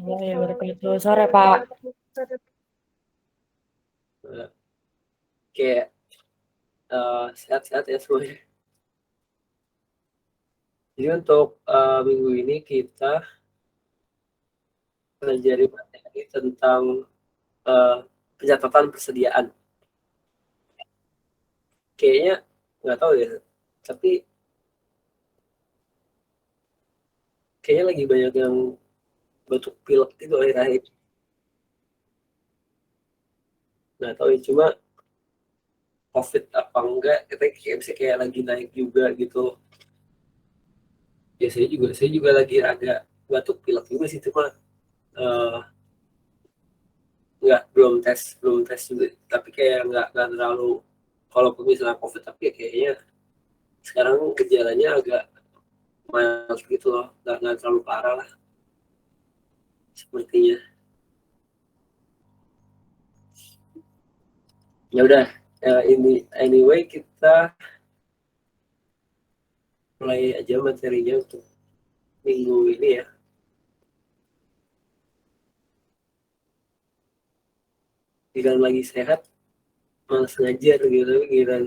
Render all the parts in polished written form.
warahmatullahi wabarakatuh. Sore, Pak. Kayak sehat-sehat ya semuanya. Jadi untuk minggu ini kita pelajari materi tentang uh, pencatatan persediaan. Kayaknya nggak tahu ya, tapi kayaknya lagi banyak yang batuk pilek gitu akhir-akhir. Nggak tahu ya, cuma COVID apa enggak, kita kayak bisa kayak lagi naik juga gitu. Ya saya juga lagi agak batuk pilek juga sih, cuma uh, nggak belum tes juga, tapi kayak nggak terlalu, kalau misalnya COVID, tapi ya kayaknya sekarang gejalanya agak mild gitu loh, nggak terlalu parah lah sepertinya. Ya udah, ini anyway kita mulai aja materinya untuk minggu ini ya. Giliran lagi sehat malas ngajar gitu, tapi giliran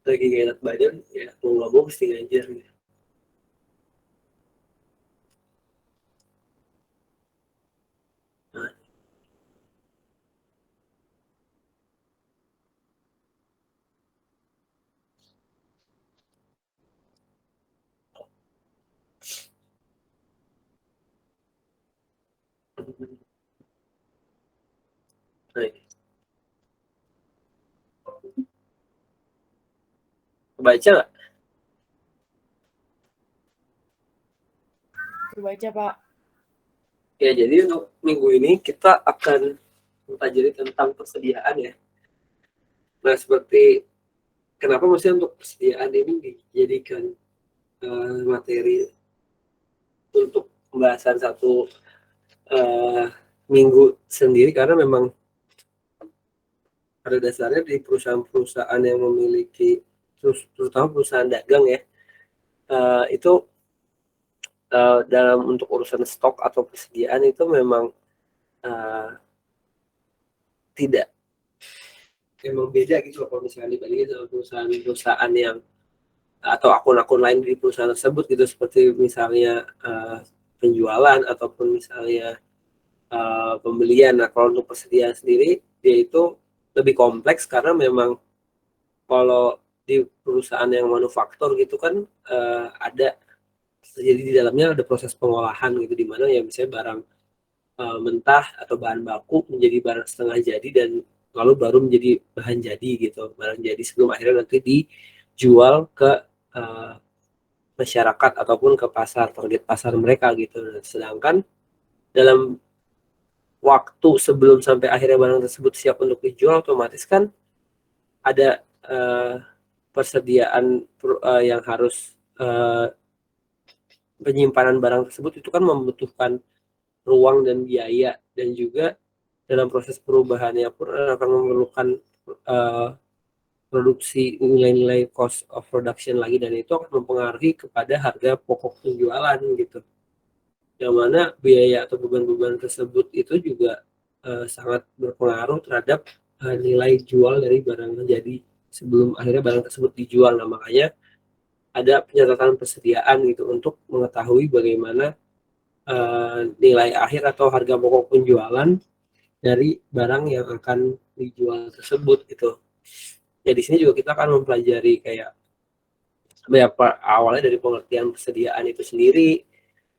lagi gak enak badan ya mau nggak mau mesti ngajar gitu. Nah, nah, kebaca nggak? Baca, Pak. Ya jadi untuk minggu ini kita akan mempelajari tentang persediaan ya. Nah seperti kenapa maksudnya untuk persediaan ini dijadikan materi untuk pembahasan satu minggu sendiri, karena memang pada dasarnya di perusahaan-perusahaan yang memiliki, terutama perusahaan dagang ya, itu dalam untuk urusan stok atau persediaan itu memang uh, tidak, memang beda gitu kalau misalnya dibandingin sama perusahaan-perusahaan yang atau akun-akun lain di perusahaan tersebut gitu, seperti misalnya penjualan ataupun misalnya pembelian. Nah kalau untuk persediaan sendiri dia itu lebih kompleks, karena memang kalau di perusahaan yang manufaktur gitu kan ada, jadi di dalamnya ada proses pengolahan gitu, di mana ya misalnya barang mentah atau bahan baku menjadi barang setengah jadi, dan lalu baru menjadi bahan jadi gitu, barang jadi sebelum akhirnya nanti dijual ke uh, masyarakat ataupun ke pasar, target pasar mereka gitu. Nah, sedangkan dalam waktu sebelum sampai akhirnya barang tersebut siap untuk dijual, otomatis kan ada persediaan yang harus penyimpanan barang tersebut itu kan membutuhkan ruang dan biaya, dan juga dalam proses perubahannya pun akan memerlukan uh, produksi, nilai-nilai cost of production lagi, dan itu akan mempengaruhi kepada harga pokok penjualan gitu, yang mana biaya atau beban-beban tersebut itu juga sangat berpengaruh terhadap nilai jual dari barang jadi sebelum akhirnya barang tersebut dijual. Nah makanya ada pencatatan persediaan gitu untuk mengetahui bagaimana nilai akhir atau harga pokok penjualan dari barang yang akan dijual tersebut gitu. Ya di sini juga kita akan mempelajari kayak beberapa awalnya dari pengertian persediaan itu sendiri,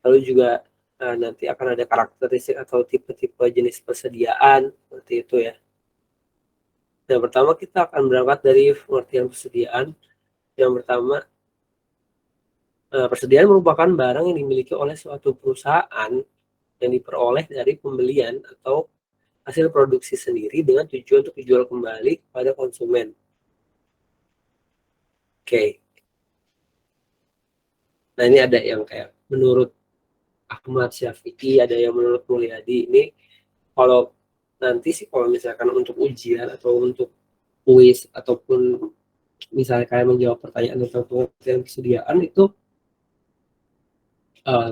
lalu juga nanti akan ada karakteristik atau tipe-tipe jenis persediaan seperti itu ya. Yang pertama kita akan berangkat dari pengertian persediaan. Yang pertama, persediaan merupakan barang yang dimiliki oleh suatu perusahaan yang diperoleh dari pembelian atau hasil produksi sendiri dengan tujuan untuk dijual kembali pada konsumen. Oke. Nah ini ada yang kayak menurut Ahmad Syafi'i, ada yang menurut Mulyadi. Ini kalau nanti sih kalau misalkan untuk ujian atau untuk kuis ataupun misalnya kalian menjawab pertanyaan tentang pengertian kesediaan, itu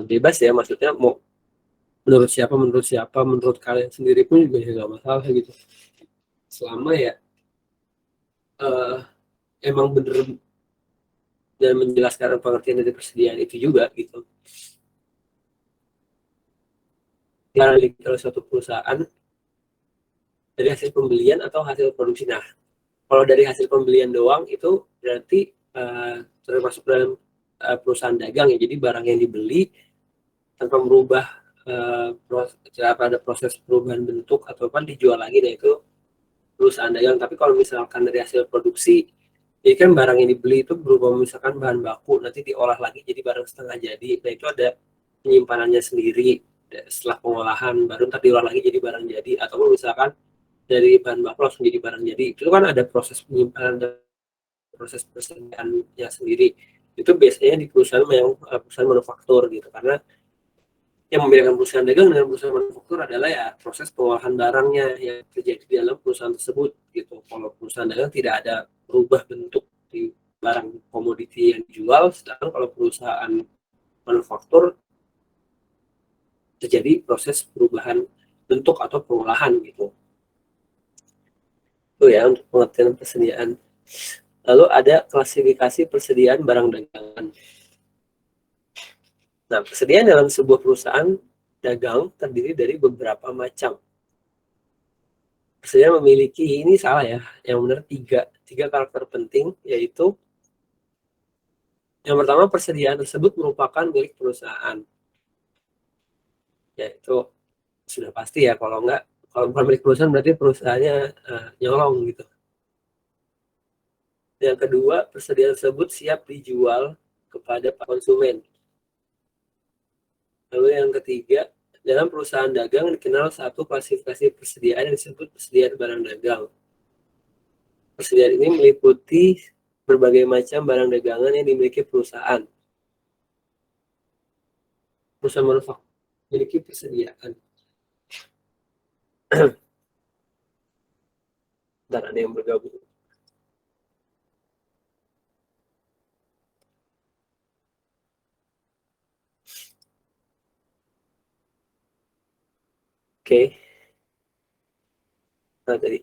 bebas ya, maksudnya mau menurut siapa, menurut kalian sendiri pun juga ya nggak masalah gitu. Selama ya uh, emang bener dan menjelaskan pengertian dari persediaan itu juga gitu. Yang dimiliki oleh suatu perusahaan dari hasil pembelian atau hasil produksi. Nah, kalau dari hasil pembelian doang itu berarti termasuk dalam perusahaan dagang ya. Jadi barang yang dibeli tanpa merubah ada proses perubahan bentuk atau apa dijual lagi, nah itu perusahaan dagang. Tapi kalau misalkan dari hasil produksi, jadi kan barang yang dibeli itu berubah, misalkan bahan baku nanti diolah lagi jadi barang setengah jadi, nah itu ada penyimpanannya sendiri. Setelah pengolahan baru nanti diolah lagi jadi barang jadi, atau misalkan dari bahan baku langsung jadi barang jadi, itu kan ada proses penyimpanan dan proses persediaannya sendiri. Itu biasanya di perusahaan yang perusahaan manufaktur gitu, karena yang membedakan perusahaan dagang dengan perusahaan manufaktur adalah ya proses pengolahan barangnya yang terjadi di dalam perusahaan tersebut gitu. Kalau perusahaan dagang tidak ada berubah bentuk di barang komoditi yang dijual, sedangkan kalau perusahaan manufaktur terjadi proses perubahan bentuk atau pengolahan gitu. Itu ya untuk pengertian persediaan. Lalu ada klasifikasi persediaan barang dagangan. Nah, persediaan dalam sebuah perusahaan dagang terdiri dari beberapa macam. Persediaan memiliki, ini salah ya, yang benar tiga karakter penting, yaitu yang pertama, persediaan tersebut merupakan milik perusahaan. Yaitu sudah pasti ya, kalau bukan milik perusahaan berarti perusahaannya nyolong gitu. Yang kedua, persediaan tersebut siap dijual kepada konsumen. Lalu yang ketiga, dalam perusahaan dagang dikenal satu klasifikasi persediaan yang disebut persediaan barang dagang. Persediaan ini meliputi berbagai macam barang dagangan yang dimiliki perusahaan. Perusahaan manufaktur memiliki persediaan. Dan ada yang bergabung. Oke. Nah, tadi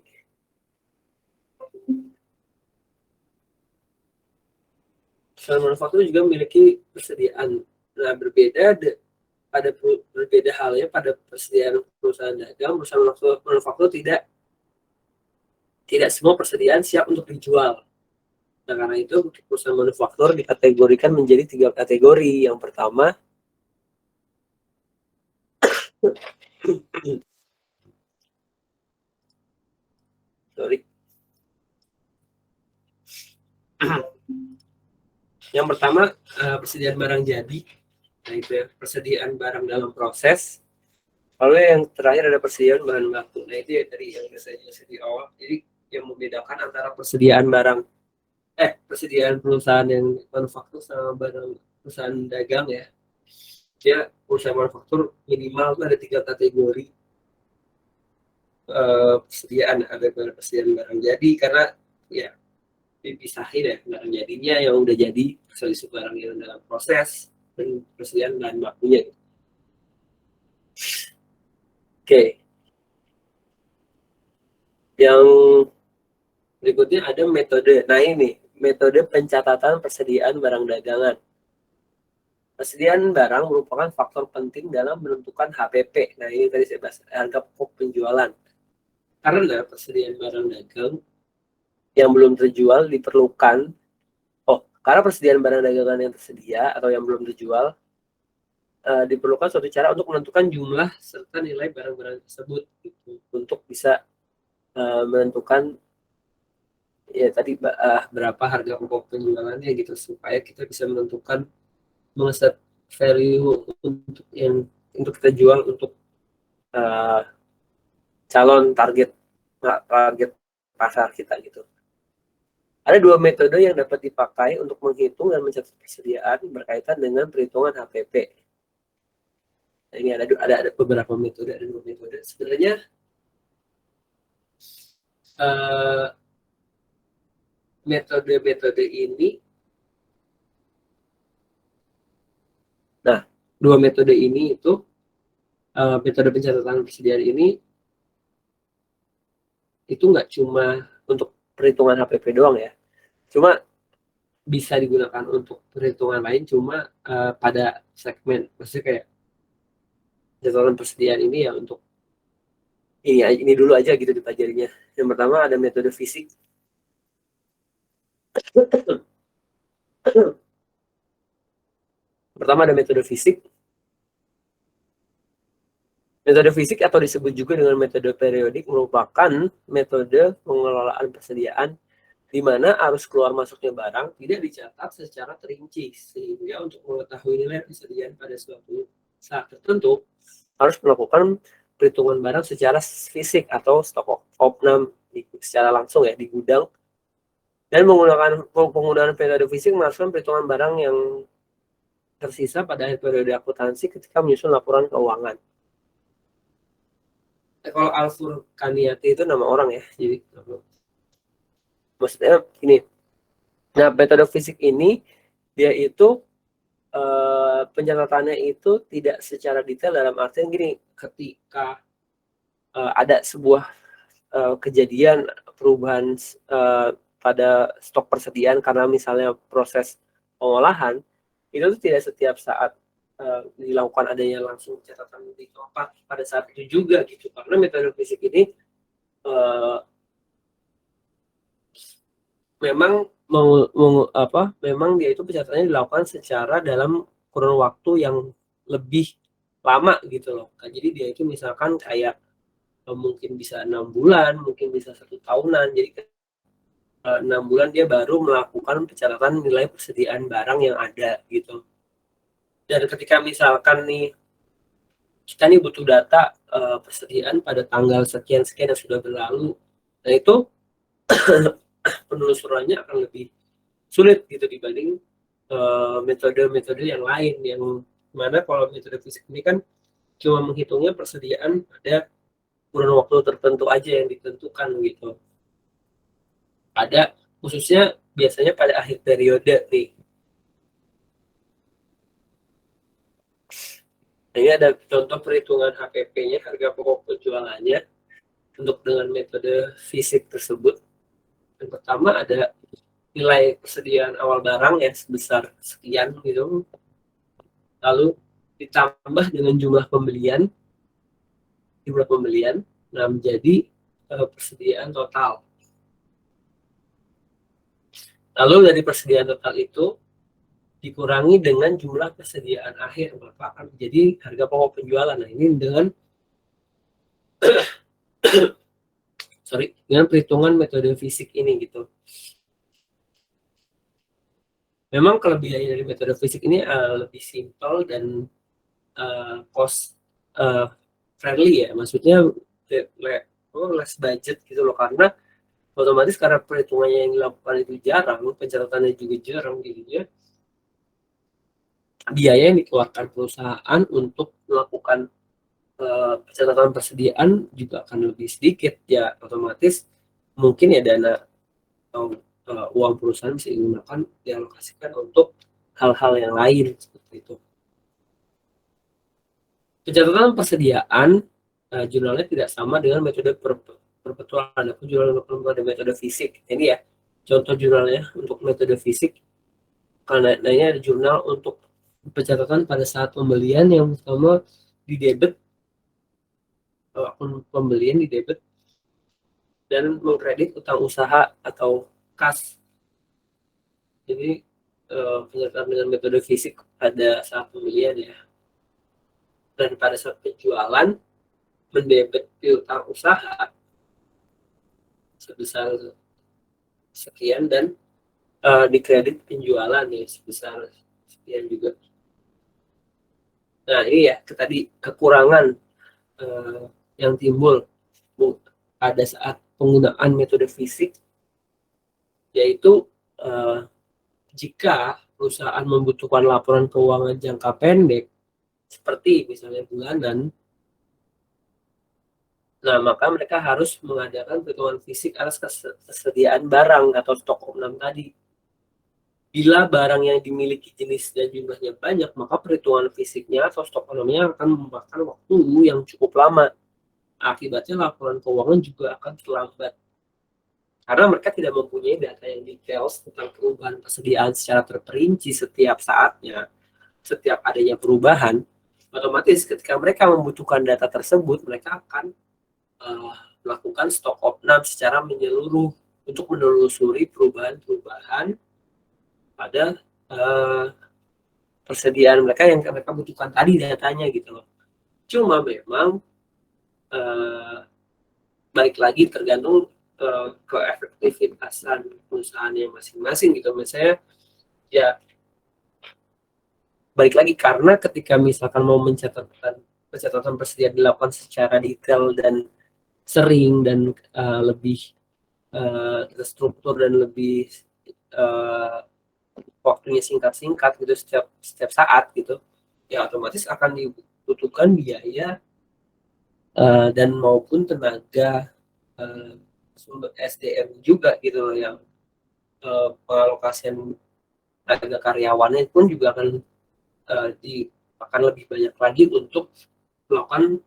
perusahaan manufaktur juga memiliki persediaan. Nah, berbeda halnya pada persediaan perusahaan dagang. Perusahaan manufaktur tidak semua persediaan siap untuk dijual. Nah, karena itu perusahaan manufaktur dikategorikan menjadi 3 kategori. Yang pertama, sorry. Yang pertama, persediaan barang jadi. Nah, itu ya, persediaan barang dalam proses. Lalu yang terakhir ada persediaan bahan baku. Nah, itu ya tadi yang saya jelaskan di awal. Jadi yang membedakan antara persediaan perusahaan yang manufaktur sama barang perusahaan dagang ya. Dia perusahaan manufaktur minimal ada 3 kategori persediaan. Ada persediaan barang jadi, karena ya dipisahin ya, barang jadinya yang udah jadi, terus barang yang dalam proses, dan persediaan bahan bakunya. Oke, yang berikutnya ada metode. Nah, ini metode pencatatan persediaan barang dagangan. Persediaan barang merupakan faktor penting dalam menentukan HPP. Nah, ini tadi saya bahas, harga pokok penjualan. Karena persediaan barang dagang yang belum terjual diperlukan, karena persediaan barang dagangan yang tersedia atau yang belum terjual diperlukan suatu cara untuk menentukan jumlah serta nilai barang-barang tersebut gitu, untuk bisa menentukan ya tadi berapa harga pokok penjualannya gitu, supaya kita bisa menentukan mengeset value untuk kita jual untuk uh, calon target pasar kita gitu. Ada 2 metode yang dapat dipakai untuk menghitung dan mencatat persediaan berkaitan dengan perhitungan HPP. Nah, ini ada beberapa metode, ada 2 metode. Sebenarnya metode-metode ini, nah dua metode ini itu metode pencatatan persediaan ini itu nggak cuma untuk perhitungan HPP doang ya, cuma bisa digunakan untuk perhitungan lain, cuma pada segmen maksudnya kayak pencatatan persediaan ini ya untuk ini dulu aja gitu dipelajarinya. Yang pertama ada metode fisik. Pertama ada metode fisik. Metode fisik atau disebut juga dengan metode periodik merupakan metode pengelolaan persediaan di mana arus keluar masuknya barang tidak dicatat secara terinci, sehingga untuk mengetahui nilai persediaan pada suatu saat tertentu harus melakukan perhitungan barang secara fisik atau stok opnam secara langsung ya di gudang, dan penggunaan metode fisik melakukan perhitungan barang yang tersisa pada akhir periode akuntansi ketika menyusun laporan keuangan. Kalau Alfur Kaniati itu nama orang ya, jadi maksudnya ini. Nah, metode fisik ini dia itu pencatatannya itu tidak secara detail, dalam artian gini, ketika ada sebuah kejadian perubahan pada stok persediaan karena misalnya proses pengolahan, itu tuh tidak setiap saat dilakukan adanya langsung catatan di tempat pada saat itu juga gitu, karena metode fisik ini memang memang dia itu pencatatannya dilakukan secara dalam kurun waktu yang lebih lama gitu loh. Nah, jadi dia itu misalkan kayak mungkin bisa 6 bulan, mungkin bisa 1 tahunan. Jadi 6 bulan dia baru melakukan pencatatan nilai persediaan barang yang ada gitu. Dan ketika misalkan nih kita nih butuh data persediaan pada tanggal sekian-sekian yang sudah berlalu, nah itu penelusurannya akan lebih sulit gitu dibanding metode-metode yang lain, yang mana kalau metode fisik ini kan cuma menghitungnya persediaan pada kurun waktu tertentu aja yang ditentukan gitu. Ada khususnya biasanya pada akhir periode nih. Nah, ini ada contoh perhitungan HPP-nya, harga pokok penjualannya, untuk dengan metode fisik tersebut. Yang pertama ada nilai persediaan awal barang ya sebesar sekian gitu, lalu ditambah dengan jumlah pembelian, nah menjadi persediaan total. Lalu dari persediaan total itu dikurangi dengan jumlah persediaan akhir, maka akan menjadi harga pokok penjualan. Nah, ini dengan dengan perhitungan metode fisik ini gitu. Memang kelebihan dari metode fisik ini lebih simpel dan cost friendly ya, maksudnya less budget gitu loh, karena otomatis karena perhitungannya yang dilakukan itu jarang, pencatatannya juga jarang gitu ya, biaya yang dikeluarkan perusahaan untuk melakukan pencatatan persediaan juga akan lebih sedikit ya, otomatis mungkin ya dana atau uang perusahaan bisa digunakan dialokasikan untuk hal-hal yang lain seperti itu. Pencatatan persediaan jurnalnya tidak sama dengan metode perpetualan ataupun jurnal metode fisik. Ini ya contoh jurnalnya untuk metode fisik. Karena ini ada jurnal untuk pencatatan pada saat pembelian, yang pertama di debit, akun pembelian di debit, dan mengkredit utang usaha atau kas. Jadi pencatatan dengan metode fisik pada saat pembelian ya, dan pada saat penjualan mendebit piutang usaha sebesar sekian, dan dikredit penjualan ya sebesar sekian juga. Nah, ini ya tadi kekurangan yang timbul pada saat penggunaan metode fisik, yaitu jika perusahaan membutuhkan laporan keuangan jangka pendek seperti misalnya bulanan, nah maka mereka harus mengadakan perhitungan fisik atas kesediaan barang atau stok opnam tadi. Bila barang yang dimiliki jenis dan jumlahnya banyak, maka perhitungan fisiknya atau stok ekonominya akan memakan waktu yang cukup lama. Akibatnya laporan keuangan juga akan terlambat. Karena mereka tidak mempunyai data yang detail tentang perubahan persediaan secara terperinci setiap saatnya, setiap adanya perubahan, otomatis ketika mereka membutuhkan data tersebut, mereka akan melakukan stok opnam secara menyeluruh untuk menelusuri perubahan-perubahan pada persediaan mereka yang mereka butuhkan tadi datanya gitu loh. Cuma memang balik lagi tergantung keefektifitasan perusahaannya masing-masing gitu. Misalnya ya balik lagi karena ketika misalkan mau pencatatan persediaan dilakukan secara detail dan sering dan lebih terstruktur dan lebih waktunya singkat-singkat gitu setiap saat gitu, ya otomatis akan dibutuhkan biaya dan maupun tenaga sumber SDM juga gitu loh, yang pengalokasian tenaga karyawannya pun juga akan lebih banyak lagi untuk melakukan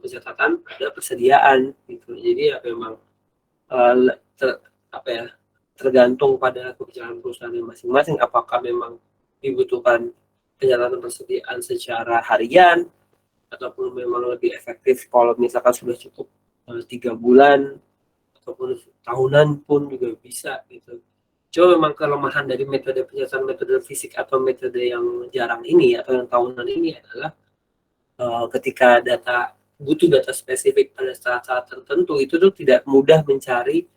pencatatan pada persediaan gitu. Jadi ya memang apa ya, tergantung pada kebijakan perusahaan masing-masing, apakah memang dibutuhkan pencatatan persediaan secara harian ataupun memang lebih efektif kalau misalkan sudah cukup 3 bulan ataupun tahunan pun juga bisa gitu. Cuma memang kelemahan dari metode pencatatan metode fisik atau metode yang jarang ini atau yang tahunan ini adalah ketika butuh data spesifik pada saat-saat tertentu, itu tuh tidak mudah mencari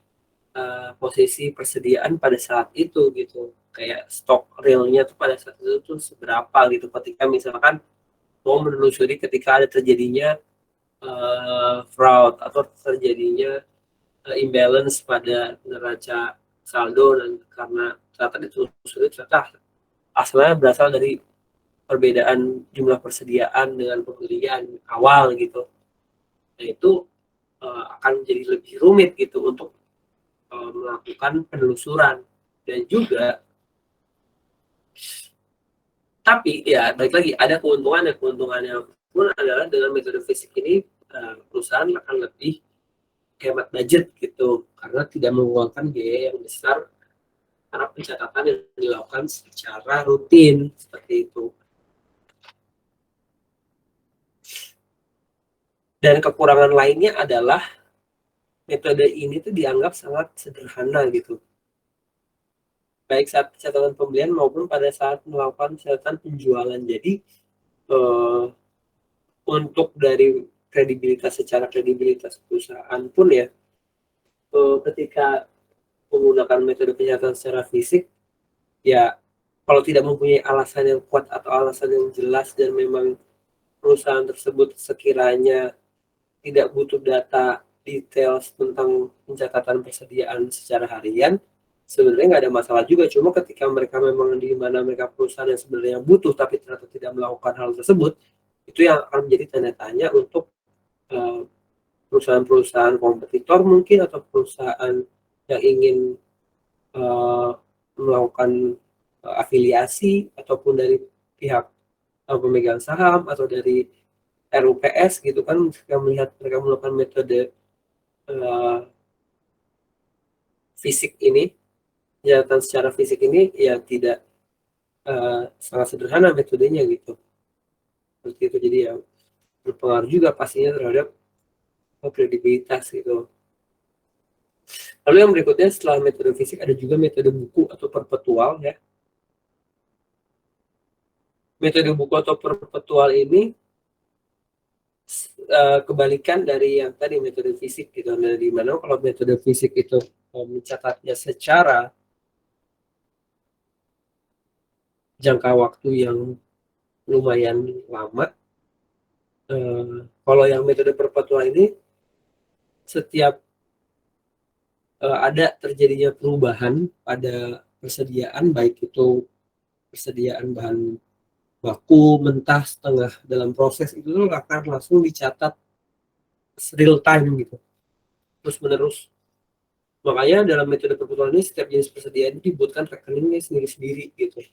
posisi persediaan pada saat itu gitu, kayak stok realnya tuh pada saat itu tuh seberapa gitu, ketika misalkan mau menelusuri ketika ada terjadinya fraud atau terjadinya imbalance pada neraca saldo, dan karena ternyata ditelusuri ternyata asalnya berasal dari perbedaan jumlah persediaan dengan pembelian awal gitu. Nah itu akan jadi lebih rumit gitu untuk melakukan penelusuran. Dan juga tapi ya balik lagi ada keuntungannya pun adalah dengan metode fisik ini perusahaan akan lebih hemat budget gitu, karena tidak mengeluarkan biaya yang besar karena pencatatan yang dilakukan secara rutin seperti itu. Dan kekurangan lainnya adalah metode ini tuh dianggap sangat sederhana gitu, baik saat pencatatan pembelian maupun pada saat melakukan pencatatan penjualan. Jadi untuk dari secara kredibilitas perusahaan pun ya, ketika menggunakan metode pencatatan secara fisik, ya kalau tidak mempunyai alasan yang kuat atau alasan yang jelas dan memang perusahaan tersebut sekiranya tidak butuh data detail tentang pencatatan persediaan secara harian, sebenarnya nggak ada masalah juga. Cuma ketika mereka memang di mana mereka perusahaan yang sebenarnya butuh tapi ternyata tidak melakukan hal tersebut, itu yang akan menjadi tanda tanya untuk perusahaan-perusahaan kompetitor mungkin, atau perusahaan yang ingin melakukan afiliasi ataupun dari pihak pemegang saham atau dari RUPS gitu kan, ketika melihat mereka melakukan metode fisik ini, pencatatan secara fisik ini ya tidak sangat sederhana metodenya gitu, seperti itu. Jadi ya berpengaruh juga pastinya terhadap kredibilitas gitu. Lalu yang berikutnya setelah metode fisik ada juga metode buku atau perpetual ya. Metode buku atau perpetual ini kebalikan dari yang tadi metode fisik gitu. Nah, di mana kalau metode fisik itu mencatatnya secara jangka waktu yang lumayan lama, kalau yang metode perpetual ini setiap ada terjadinya perubahan pada persediaan, baik itu persediaan bahan baku, mentah, setengah, dalam proses itu akan langsung dicatat real time gitu, terus menerus Makanya dalam metode perputaran ini setiap jenis persediaan dibuatkan rekeningnya sendiri-sendiri gitu,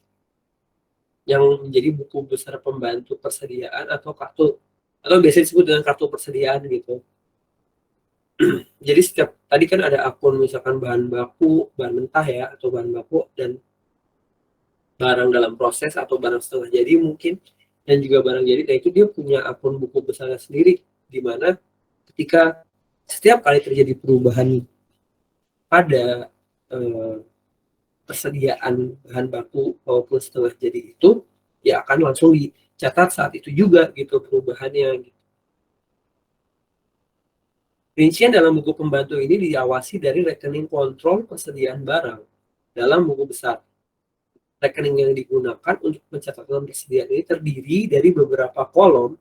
yang menjadi buku besar pembantu persediaan atau kartu, atau biasanya disebut dengan kartu persediaan gitu. Jadi setiap tadi kan ada akun misalkan bahan baku, bahan mentah ya, atau bahan baku dan barang dalam proses atau barang setengah jadi mungkin, dan juga barang jadi. Nah itu dia punya akun buku besarnya sendiri, di mana ketika setiap kali terjadi perubahan pada persediaan bahan baku maupun setengah jadi itu, ya akan langsung dicatat saat itu juga gitu perubahannya. Rincian dalam buku pembantu ini diawasi dari rekening kontrol persediaan barang dalam buku besar. Rekening yang digunakan untuk mencatatkan persediaan ini terdiri dari beberapa kolom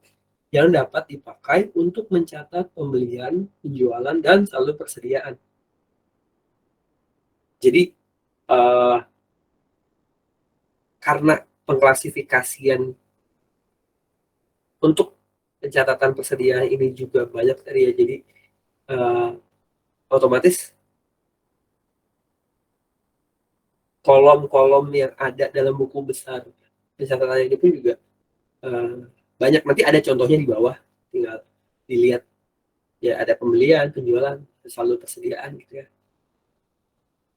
yang dapat dipakai untuk mencatat pembelian, penjualan, dan saldo persediaan. Jadi karena pengklasifikasian untuk pencatatan persediaan ini juga banyak tadi ya, jadi otomatis kolom-kolom yang ada dalam buku besar pencatatan ini pun juga banyak. Nanti ada contohnya di bawah, tinggal dilihat ya, ada pembelian, penjualan, saldo persediaan gitu ya.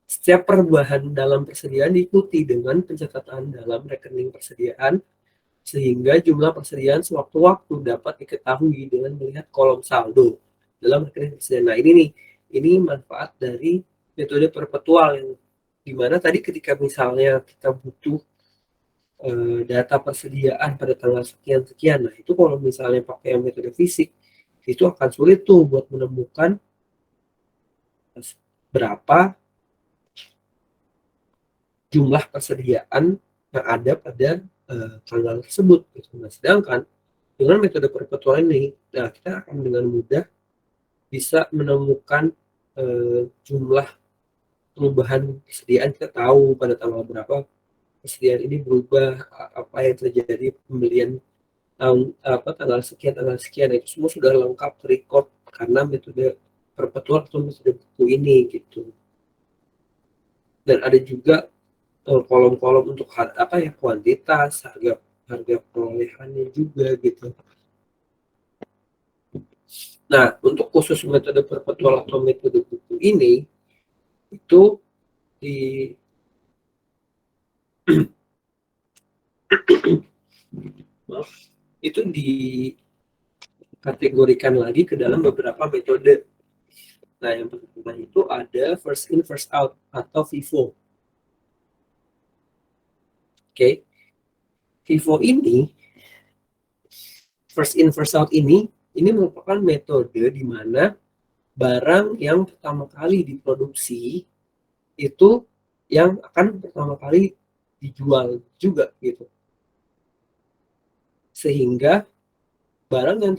Setiap perubahan dalam persediaan diikuti dengan pencatatan dalam rekening persediaan, sehingga jumlah persediaan sewaktu-waktu dapat diketahui dengan melihat kolom saldo dalam rekening persediaan. Nah ini nih, ini manfaat dari metode perpetual, yang dimana tadi ketika misalnya kita butuh data persediaan pada tanggal sekian-sekian, nah itu kalau misalnya pakai metode fisik, itu akan sulit tuh buat menemukan berapa jumlah persediaan yang ada pada tanggal tersebut. Nah, sedangkan dengan metode perpetualan ini, nah kita akan dengan mudah bisa menemukan jumlah perubahan persediaan. Kita tahu pada tanggal berapa persediaan ini berubah, apa yang terjadi pembelian tahun tanggal sekian, itu semua sudah lengkap record karena metode perpetual atau metode buku ini gitu. Dan ada juga kolom-kolom untuk kuantitas, harga perolehannya juga gitu. Nah, untuk khusus metode perpetual atau metode buku ini, itu di itu dikategorikan lagi ke dalam beberapa metode. Nah, yang pertama itu ada first in first out atau FIFO. Oke. FIFO ini, first in first out ini merupakan metode di mana barang yang pertama kali diproduksi itu yang akan pertama kali dijual juga gitu. Sehingga barang yang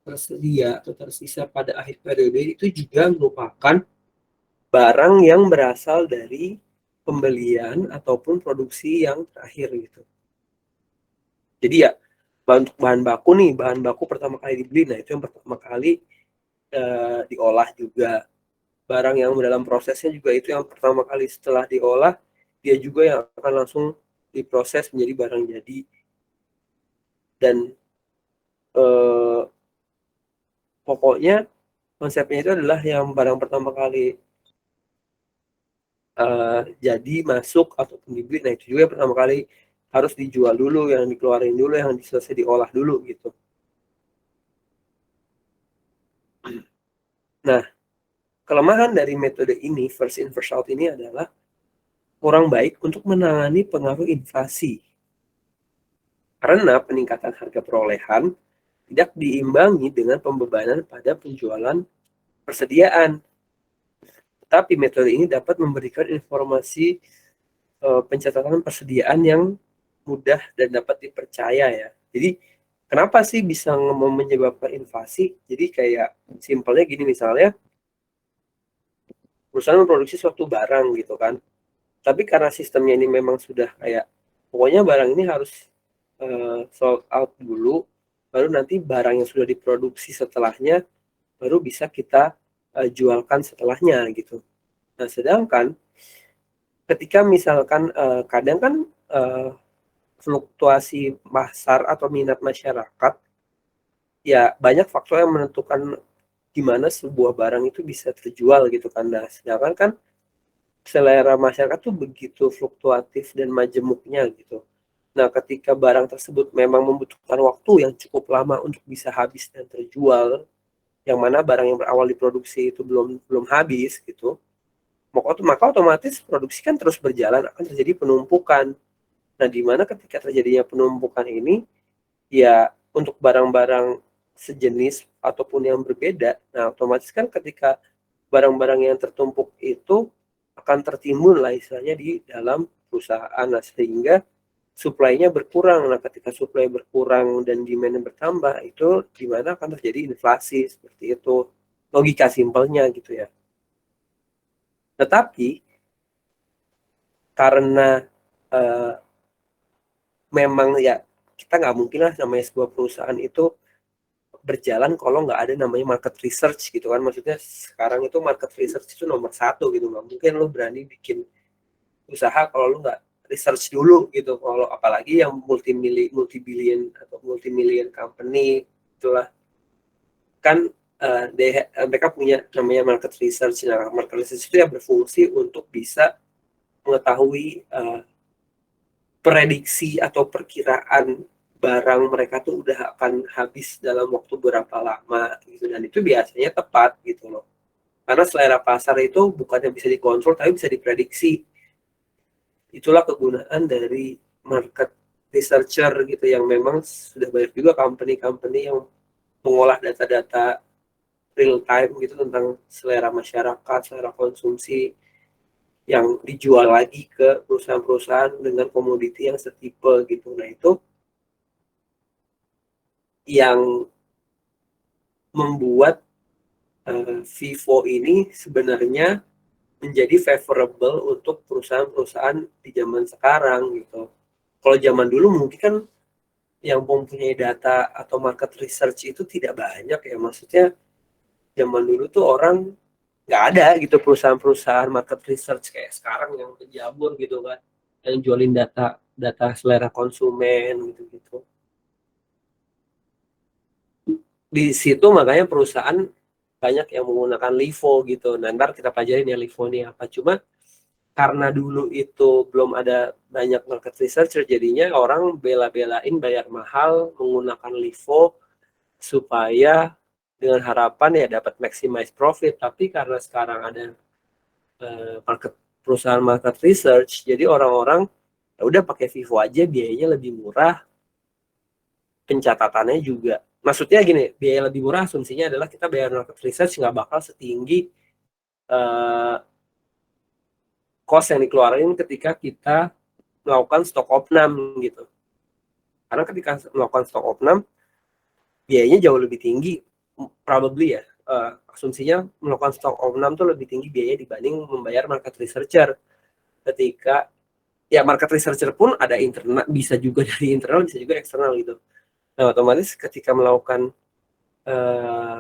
tersedia atau tersisa pada akhir periode itu juga merupakan barang yang berasal dari pembelian ataupun produksi yang terakhir gitu. Jadi ya, untuk bahan baku nih, bahan baku pertama kali dibeli, nah itu yang pertama kali diolah juga. Barang yang dalam prosesnya juga itu yang pertama kali setelah diolah, dia juga yang akan langsung diproses menjadi barang jadi. Dan pokoknya konsepnya itu adalah yang barang pertama kali jadi masuk ataupun dibeli, nah itu juga pertama kali harus dijual dulu, yang dikeluarin dulu, yang selesai diolah dulu gitu. Nah, kelemahan dari metode ini, first in first out ini, adalah kurang baik untuk menangani pengaruh inflasi. Karena peningkatan harga perolehan tidak diimbangi dengan pembebanan pada penjualan persediaan. Tetapi metode ini dapat memberikan informasi pencatatan persediaan yang mudah dan dapat dipercaya ya. Jadi kenapa sih bisa menyebabkan inflasi? Jadi kayak simpelnya gini, misalnya perusahaan memproduksi suatu barang gitu kan, tapi karena sistemnya ini memang sudah kayak pokoknya barang ini harus sold out dulu, baru nanti barang yang sudah diproduksi setelahnya baru bisa kita jualkan setelahnya gitu. Nah, sedangkan ketika misalkan kadang kan fluktuasi pasar atau minat masyarakat, ya banyak faktor yang menentukan di mana sebuah barang itu bisa terjual gitu kan. Nah, sedangkan kan selera masyarakat tuh begitu fluktuatif dan majemuknya gitu. Nah, ketika barang tersebut memang membutuhkan waktu yang cukup lama untuk bisa habis dan terjual, yang mana barang yang berawal diproduksi itu belum belum habis gitu, maka otomatis produksi kan terus berjalan, akan terjadi penumpukan. Nah, di mana ketika terjadinya penumpukan ini, ya untuk barang-barang sejenis ataupun yang berbeda, nah otomatis kan ketika barang-barang yang tertumpuk itu akan tertimbun lah istilahnya di dalam perusahaan. Nah, sehingga supply-nya berkurang. Nah, ketika supply berkurang dan demand bertambah, itu di mana akan terjadi inflasi seperti itu. Logika simpelnya gitu ya. Tetapi karena uh, memang ya kita nggak mungkin lah namanya sebuah perusahaan itu berjalan kalau nggak ada namanya market research gitu kan. Maksudnya sekarang itu market research itu nomor satu gitu. Nggak mungkin lo berani bikin usaha kalau lo nggak research dulu gitu. Kalau apalagi yang multi billion atau multi million company itulah kan, mereka punya namanya market research. Nah, market research itu ya berfungsi untuk bisa mengetahui prediksi atau perkiraan barang mereka tuh udah akan habis dalam waktu berapa lama gitu, dan itu biasanya tepat gitu loh, karena selera pasar itu bukannya bisa dikontrol tapi bisa diprediksi. Itulah kegunaan dari market researcher gitu, yang memang sudah banyak juga company-company yang mengolah data-data real time gitu tentang selera masyarakat, selera konsumsi, yang dijual lagi ke perusahaan-perusahaan dengan komoditi yang setipe gitu. Nah, itu yang membuat Vivo ini sebenarnya menjadi favorable untuk perusahaan-perusahaan di zaman sekarang gitu. Kalau zaman dulu mungkin kan yang mempunyai data atau market research itu tidak banyak ya. Maksudnya zaman dulu tuh orang nggak ada gitu perusahaan-perusahaan market research kayak sekarang yang menjamur gitu kan, yang jualin data data selera konsumen gitu-gitu. Di situ makanya perusahaan banyak yang menggunakan LIFO gitu. Nah, ntar kita pelajarin ya LIFO ini apa. Cuma karena dulu itu belum ada banyak market researcher, jadinya orang bela-belain bayar mahal menggunakan LIFO supaya dengan harapan ya dapat maximize profit. Tapi karena sekarang ada perusahaan market research, jadi orang-orang ya udah pakai Vivo aja, biayanya lebih murah, pencatatannya juga. Maksudnya gini, biaya lebih murah asumsinya adalah kita bayar market research nggak bakal setinggi uh, cost yang dikeluarin ketika kita melakukan stok opnam gitu. Karena ketika melakukan stok opnam, biayanya jauh lebih tinggi, probably ya. Asumsinya melakukan stok opnam tuh lebih tinggi biaya dibanding membayar market researcher. Ketika ya market researcher pun ada internal, bisa juga dari internal, bisa juga eksternal gitu. Nah, otomatis ketika melakukan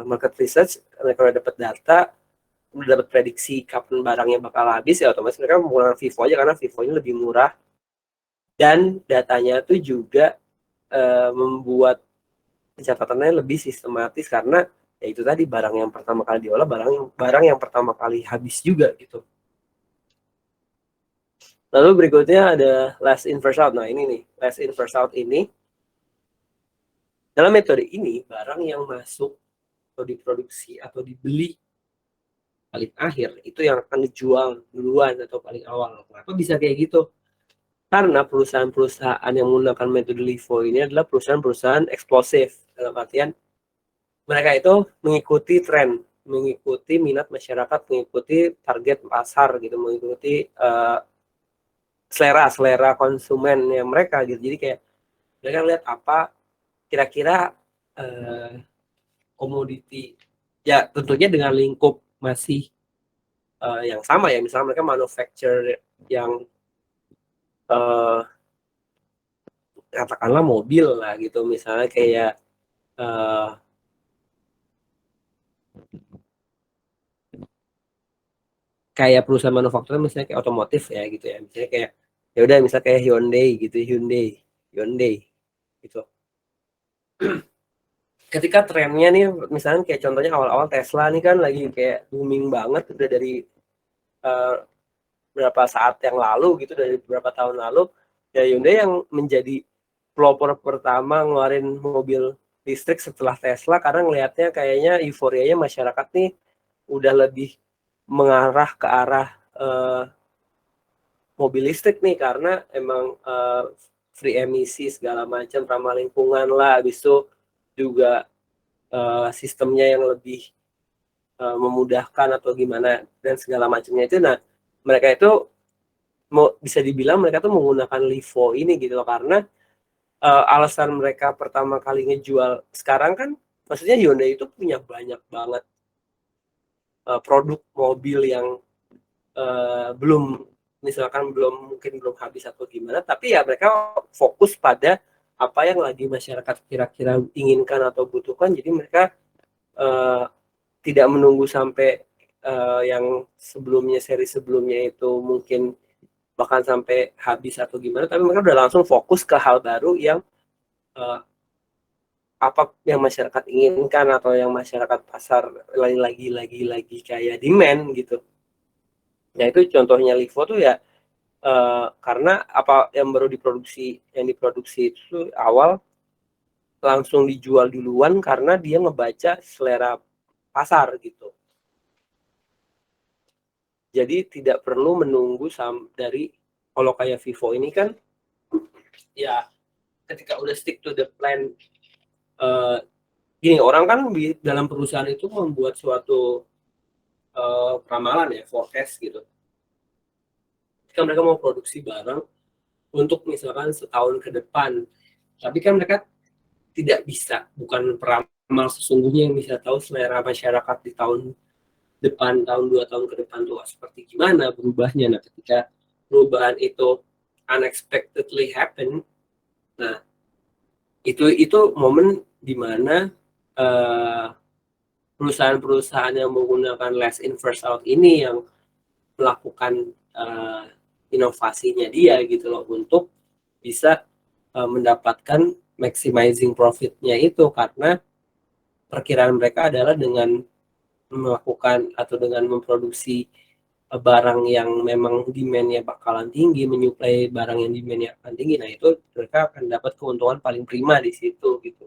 market research, mereka udah dapat data, udah dapat prediksi kapan barangnya bakal habis, ya otomatis mereka menggunakan Vivo aja karena Vivo-nya lebih murah, dan datanya tuh juga membuat pencatatannya lebih sistematis, karena ya itu tadi barang yang pertama kali diolah, barang yang pertama kali habis juga gitu. Lalu berikutnya ada last in first out. Nah, ini nih, last in first out ini, dalam metode ini barang yang masuk atau diproduksi atau dibeli paling akhir itu yang akan dijual duluan atau paling awal. Kenapa bisa kayak gitu? Karena perusahaan-perusahaan yang menggunakan metode LIFO ini adalah perusahaan-perusahaan eksplosif. Dalam artian mereka itu mengikuti tren, mengikuti minat masyarakat, mengikuti target pasar gitu, mengikuti selera konsumennya mereka gitu. Jadi kayak mereka lihat apa kira-kira komoditi, ya tentunya dengan lingkup masih yang sama ya. Misalnya mereka manufacture yang katakanlah mobil lah gitu, misalnya kayak uh, kayak perusahaan manufaktur misalnya kayak otomotif ya gitu ya, misalnya kayak ya udah misalnya kayak Hyundai gitu, Hyundai gitu. Ketika trennya nih misalnya kayak contohnya awal-awal Tesla nih kan lagi kayak booming banget udah dari uh, berapa saat yang lalu gitu, dari beberapa tahun lalu ya Hyundai yang menjadi pelopor pertama ngeluarin mobil listrik setelah Tesla, karena ngelihatnya kayaknya euforianya masyarakat nih udah lebih mengarah ke arah uh, mobil listrik nih, karena emang free emisi segala macam, ramah lingkungan lah, habis itu juga sistemnya yang lebih memudahkan atau gimana dan segala macamnya itu. Nah, mereka itu mau bisa dibilang mereka tuh menggunakan Livo ini gitu loh, karena alasan mereka pertama kali ngejual sekarang kan, maksudnya Hyundai itu punya banyak banget produk mobil yang belum, misalkan mungkin belum habis atau gimana, tapi ya mereka fokus pada apa yang lagi masyarakat kira-kira inginkan atau butuhkan. Jadi mereka uh, tidak menunggu sampai yang sebelumnya, seri sebelumnya itu mungkin bahkan sampai habis atau gimana, tapi mereka udah langsung fokus ke hal baru yang uh, apa yang masyarakat inginkan atau yang masyarakat pasar lagi kayak demand gitu. Nah itu contohnya Livo tuh ya, karena apa yang baru diproduksi itu awal langsung dijual duluan karena dia ngebaca selera pasar gitu. Jadi tidak perlu menunggu dari, kalau kayak Vivo ini kan ya ketika udah stick to the plan, uh, gini orang kan dalam perusahaan itu membuat suatu ramalan ya, forecast gitu. Ketika mereka mau produksi barang untuk misalkan setahun ke depan, tapi kan mereka tidak bisa, bukan peramal sesungguhnya yang bisa tahu selera masyarakat di tahun depan, tahun 2 tahun ke depan tuh seperti gimana berubahnya. Nah ketika perubahan itu unexpectedly happen, nah itu momen dimana uh, perusahaan-perusahaan yang menggunakan less in first out ini yang melakukan inovasinya dia gitu loh, untuk bisa mendapatkan maximizing profitnya itu, karena perkiraan mereka adalah dengan melakukan atau dengan memproduksi barang yang memang demand-nya bakalan tinggi, menyuplai barang yang demand-nya akan tinggi, nah itu mereka akan dapat keuntungan paling prima di situ gitu,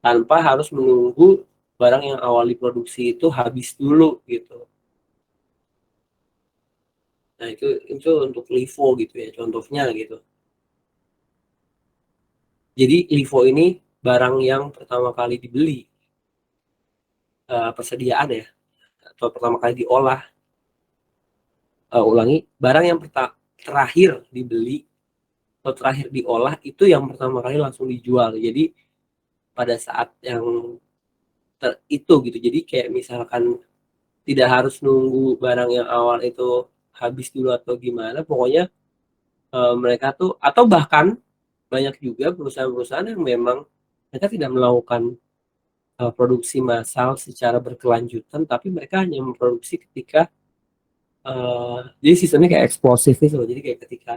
tanpa harus menunggu barang yang awal diproduksi itu habis dulu gitu. Nah itu untuk Livo gitu ya contohnya gitu. Jadi Livo ini barang yang pertama kali dibeli, persediaan ya, atau pertama kali diolah, ulangi, barang yang terakhir dibeli atau terakhir diolah itu yang pertama kali langsung dijual. Jadi pada saat yang itu gitu. Jadi kayak misalkan tidak harus nunggu barang yang awal itu habis dulu atau gimana. Pokoknya mereka tuh, atau bahkan banyak juga perusahaan-perusahaan yang memang mereka tidak melakukan produksi massal secara berkelanjutan, tapi mereka hanya memproduksi ketika jadi sistemnya kayak eksplosif itu loh. Jadi kayak ketika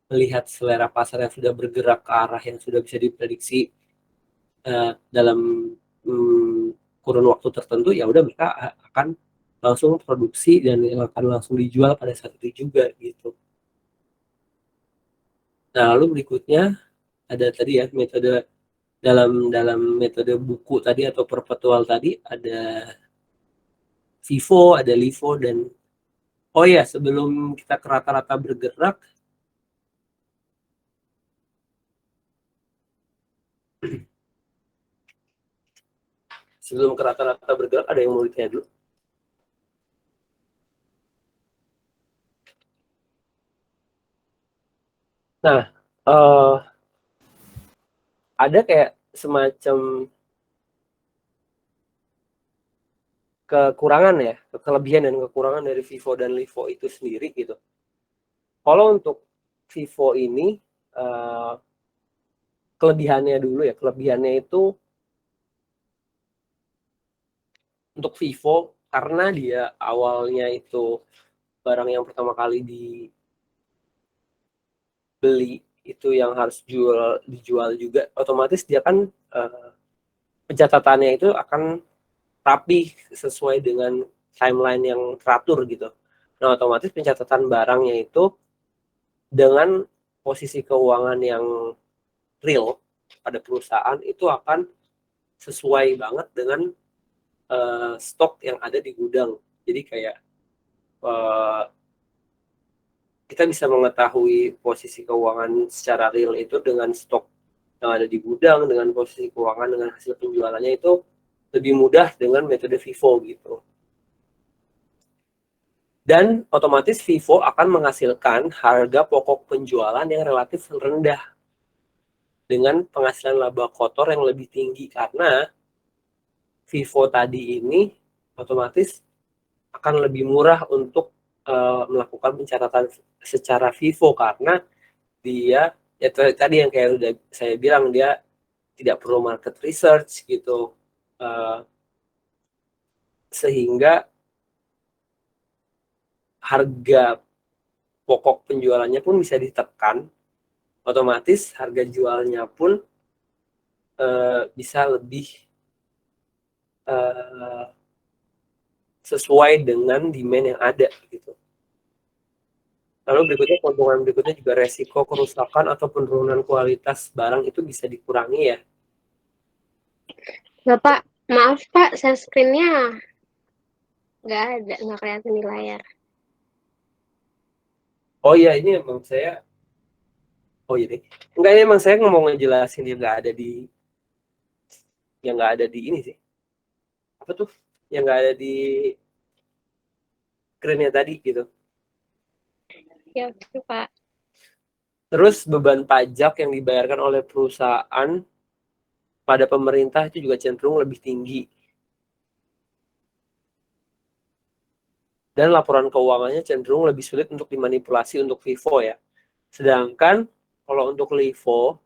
melihat selera pasar yang sudah bergerak ke arah yang sudah bisa diprediksi dalam kurun waktu tertentu, ya udah mereka akan langsung produksi dan akan langsung dijual pada saat itu juga gitu. Nah lalu berikutnya ada tadi ya metode, dalam dalam metode buku tadi atau perpetual tadi ada Vivo, ada Livo, dan oh ya sebelum kita ke rata-rata bergerak, sebelum ke rata-rata bergerak ada yang mau ditanya dulu. Nah, ada kayak semacam kekurangan ya, kelebihan dan kekurangan dari Vivo dan Livo itu sendiri gitu. Kalau untuk Vivo ini, uh, kelebihannya dulu ya, kelebihannya itu untuk Vivo karena dia awalnya itu barang yang pertama kali dibeli itu yang harus dijual juga, otomatis dia kan pencatatannya itu akan rapi sesuai dengan timeline yang teratur gitu. Nah, otomatis pencatatan barangnya itu dengan posisi keuangan yang real pada perusahaan itu akan sesuai banget dengan stok yang ada di gudang. Jadi kayak uh, kita bisa mengetahui posisi keuangan secara real itu dengan stok yang ada di gudang, dengan posisi keuangan, dengan hasil penjualannya itu lebih mudah dengan metode FIFO gitu. Dan otomatis FIFO akan menghasilkan harga pokok penjualan yang relatif rendah dengan penghasilan laba kotor yang lebih tinggi, karena FIFO tadi ini otomatis akan lebih murah untuk melakukan pencatatan secara FIFO, karena dia ya tadi yang kayak udah saya bilang, dia tidak perlu market research gitu, sehingga harga pokok penjualannya pun bisa ditekan, otomatis harga jualnya pun bisa lebih sesuai dengan demand yang ada gitu. Lalu berikutnya, keuntungan berikutnya juga resiko kerusakan atau penurunan kualitas barang itu bisa dikurangi ya. Bapak, maaf Pak, share screen-nya nggak ada, nggak kelihatan di layar. Oh iya, ini emang saya, oh iya deh, enggak, ini emang saya ngomong ngejelasin yang nggak ada di ini sih. Apa tuh? Yang nggak ada di screen-nya tadi gitu. Ya, oke Pak. Terus beban pajak yang dibayarkan oleh perusahaan pada pemerintah itu juga cenderung lebih tinggi. Dan laporan keuangannya cenderung lebih sulit untuk dimanipulasi untuk FIFO ya. Sedangkan kalau untuk LIFO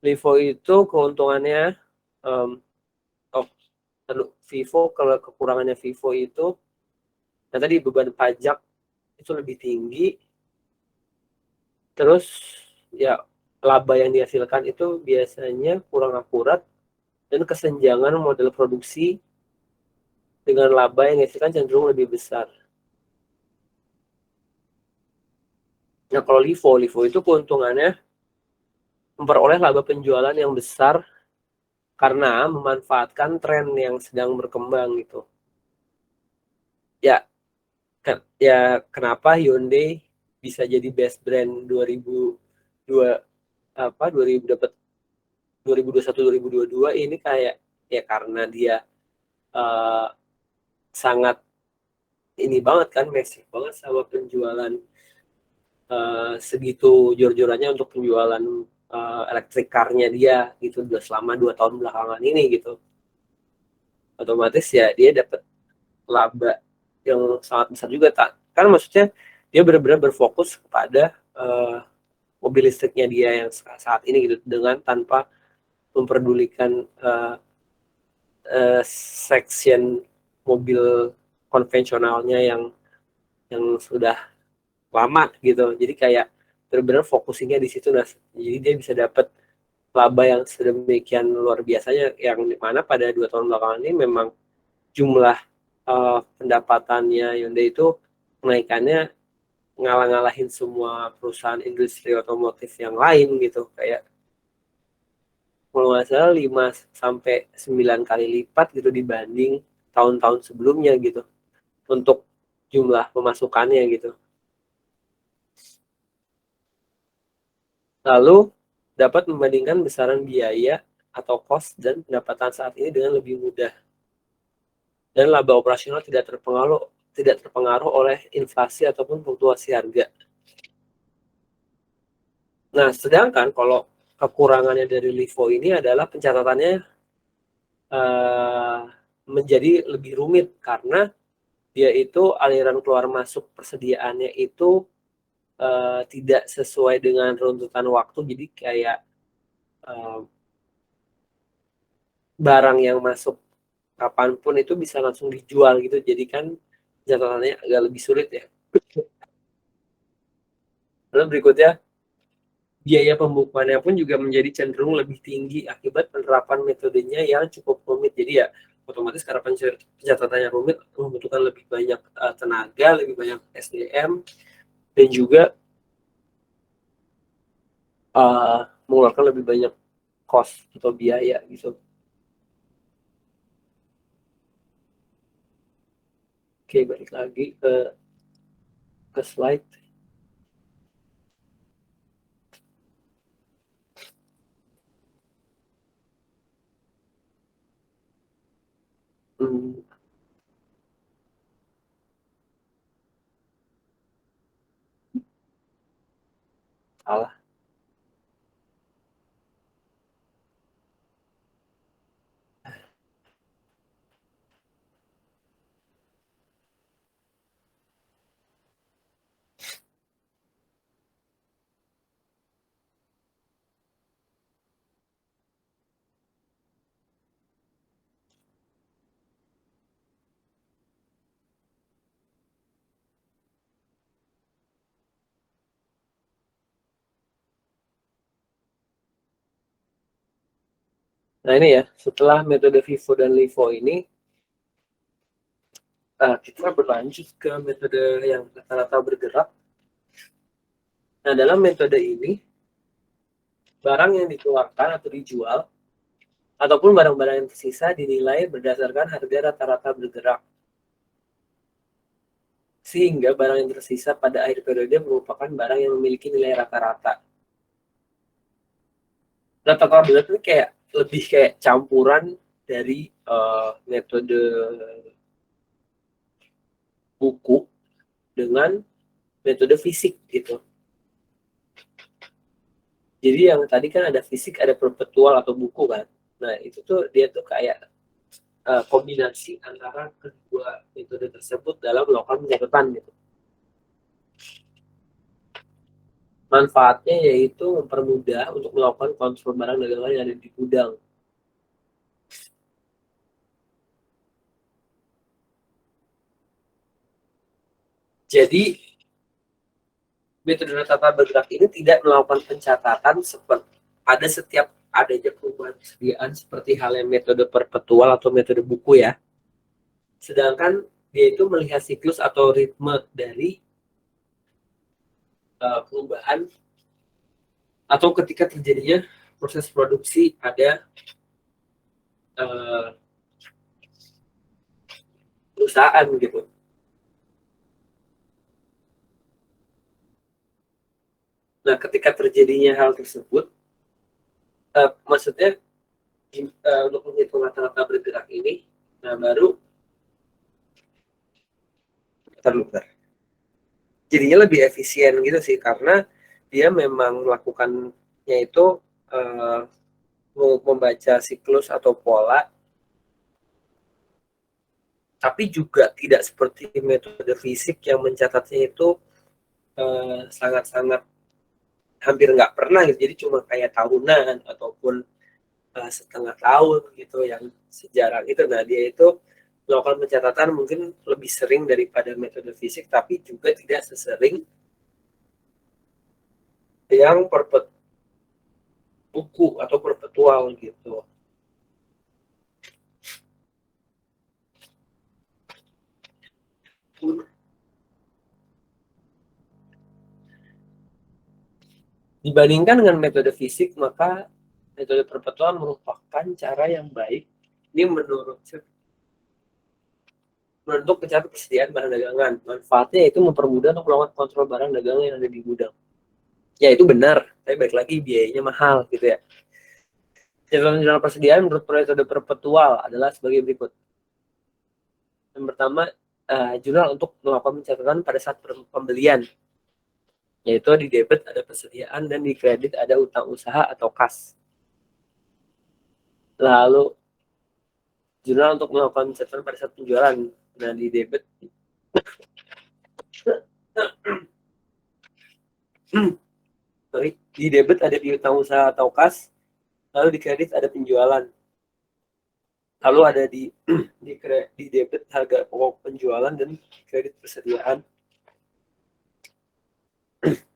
itu keuntungannya, FIFO, kalau kekurangannya FIFO itu, nah tadi beban pajak itu lebih tinggi, terus ya laba yang dihasilkan itu biasanya kurang akurat, dan kesenjangan model produksi dengan laba yang dihasilkan cenderung lebih besar. Nah, kalau LIFO itu keuntungannya memperoleh laba penjualan yang besar karena memanfaatkan tren yang sedang berkembang gitu. Ya, ya kenapa Hyundai bisa jadi best brand 2002 apa 2000 dapat 2021 2022 ini, kayak ya karena dia uh, sangat ini banget kan, massive banget sama penjualan, segitu jor-jorannya untuk penjualan electric car-nya dia gitu udah selama 2 tahun belakangan ini gitu. Otomatis ya dia dapat laba yang sangat besar juga, tak kan, maksudnya dia benar-benar berfokus kepada mobil listriknya dia yang saat ini gitu, dengan tanpa memperdulikan section mobil konvensionalnya yang sudah lama gitu. Jadi kayak benar-benar fokusnya di situ. Nah, jadi dia bisa dapat laba yang sedemikian luar biasanya, yang mana pada 2 tahun belakangan ini memang jumlah pendapatannya Hyundai itu kenaikannya ngalah-ngalahin semua perusahaan industri otomotif yang lain gitu. Kayak kalau nggak salah 5 sampai 9 kali lipat gitu dibanding tahun-tahun sebelumnya gitu untuk jumlah pemasukannya gitu. Lalu dapat membandingkan besaran biaya atau cost dan pendapatan saat ini dengan lebih mudah. Dan laba operasional tidak terpengaruh oleh inflasi ataupun fluktuasi harga. Nah, sedangkan kalau kekurangannya dari LIFO ini adalah pencatatannya menjadi lebih rumit, karena dia itu aliran keluar masuk persediaannya itu tidak sesuai dengan runtutan waktu. Jadi kayak barang yang masuk kapanpun itu bisa langsung dijual gitu. Jadi kan catatannya agak lebih sulit ya. Lalu berikutnya, biaya pembukuannya pun juga menjadi cenderung lebih tinggi akibat penerapan metodenya yang cukup rumit. Jadi ya otomatis karena pencatatannya rumit membutuhkan lebih banyak tenaga, lebih banyak SDM, dan juga mengeluarkan lebih banyak cost atau biaya gitu. Oke, balik lagi ke slide. Hmm, salah. Nah ini ya, setelah metode Vivo dan Livo ini, kita berlanjut ke metode yang rata-rata bergerak. Nah dalam metode ini, barang yang dikeluarkan atau dijual, ataupun barang-barang yang tersisa dinilai berdasarkan harga rata-rata bergerak. Sehingga barang yang tersisa pada akhir periode merupakan barang yang memiliki nilai rata-rata. Rata-rata bergerak itu kayak lebih kayak campuran dari metode buku dengan metode fisik gitu. Jadi yang tadi kan ada fisik, ada perpetual atau buku kan. Nah itu tuh dia tuh kayak kombinasi antara kedua metode tersebut dalam melakukan pencatatan gitu. Manfaatnya yaitu mempermudah untuk melakukan kontrol barang dagangan yang ada di gudang. Jadi metode tata bergerak ini tidak melakukan pencatatan seperti pada setiap adanya perubahan persediaan seperti halnya metode perpetual atau metode buku ya. Sedangkan dia itu melihat siklus atau ritme dari perubahan atau ketika terjadinya proses produksi ada perusahaan gitu. Nah, ketika terjadinya hal tersebut, maksudnya untuk menghitung rata-rata bergerak ini, nah baru bentar. Jadinya lebih efisien gitu sih, karena dia memang melakukannya itu membaca siklus atau pola, tapi juga tidak seperti metode fisik yang mencatatnya itu sangat-sangat hampir nggak pernah gitu, jadi cuma kayak tahunan ataupun setengah tahun gitu yang sejarah itu. Nah dia itu melakukan pencatatan mungkin lebih sering daripada metode fisik, tapi juga tidak sesering yang buku atau perpetual gitu. Dibandingkan dengan metode fisik, maka metode perpetual merupakan cara yang baik. Ini menurut mencapai persediaan barang dagangan. Manfaatnya itu mempermudah untuk melakukan kontrol barang dagangan yang ada di gudang. Ya itu benar, tapi baik lagi biayanya mahal gitu ya. Catatan jurnal persediaan menurut metode perpetual adalah sebagai berikut. Yang pertama, jurnal untuk melakukan pencatatan pada saat pembelian, yaitu di debit ada persediaan dan di kredit ada utang usaha atau kas. Lalu jurnal untuk melakukan pencatatan pada saat penjualan. Nah di debit di debit ada di utang usaha atau kas, lalu di kredit ada penjualan. lalu ada di debit harga pokok penjualan dan kredit persediaan.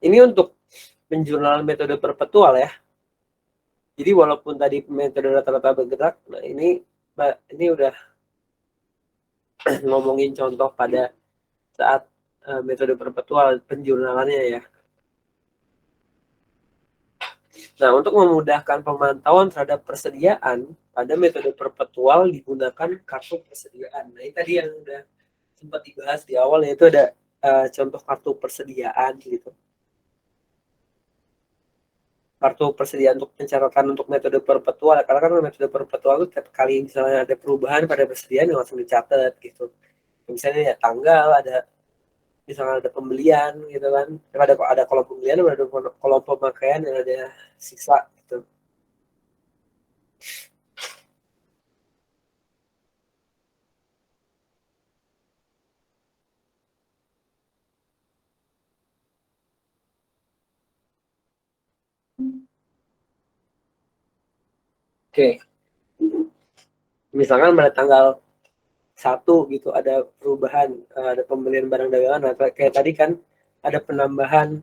Ini untuk penjurnalan metode perpetual ya. Jadi walaupun tadi metode rata-rata bergerak, nah ini udah ngomongin contoh pada saat metode perpetual penjurnalannya ya. Nah, untuk memudahkan pemantauan terhadap persediaan, pada metode perpetual digunakan kartu persediaan. Nah, ini tadi yang udah sempat dibahas di awal, yaitu ada contoh kartu persediaan gitu. Kartu persediaan untuk pencatatan untuk metode perpetual, karena kan metode perpetual itu tiap kali misalnya ada perubahan pada persediaan yang langsung dicatat gitu. Misalnya ya tanggal, ada misalnya ada pembelian gitu kan, ada kolom pembelian, ada kolom pemakaian, dan ada sisa gitu. Oke, misalkan pada tanggal 1 gitu ada perubahan, ada pembelian barang dagangan, nah, kayak tadi kan ada penambahan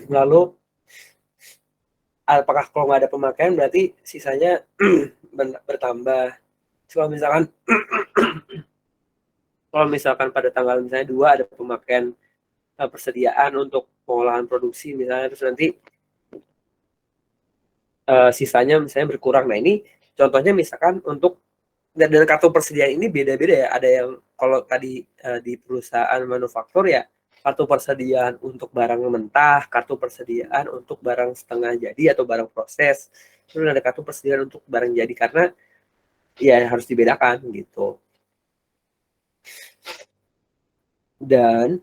lalu apakah kalau nggak ada pemakaian berarti sisanya bertambah. Kalau misalkan pada tanggal misalnya 2 ada pemakaian persediaan untuk pengolahan produksi misalnya, terus nanti sisanya misalnya berkurang. Nah ini contohnya misalkan untuk dan kartu persediaan ini beda-beda ya. Ada yang kalau tadi di perusahaan manufaktur ya kartu persediaan untuk barang mentah, kartu persediaan untuk barang setengah jadi atau barang proses. Terus ada kartu persediaan untuk barang jadi, karena ya harus dibedakan gitu. Dan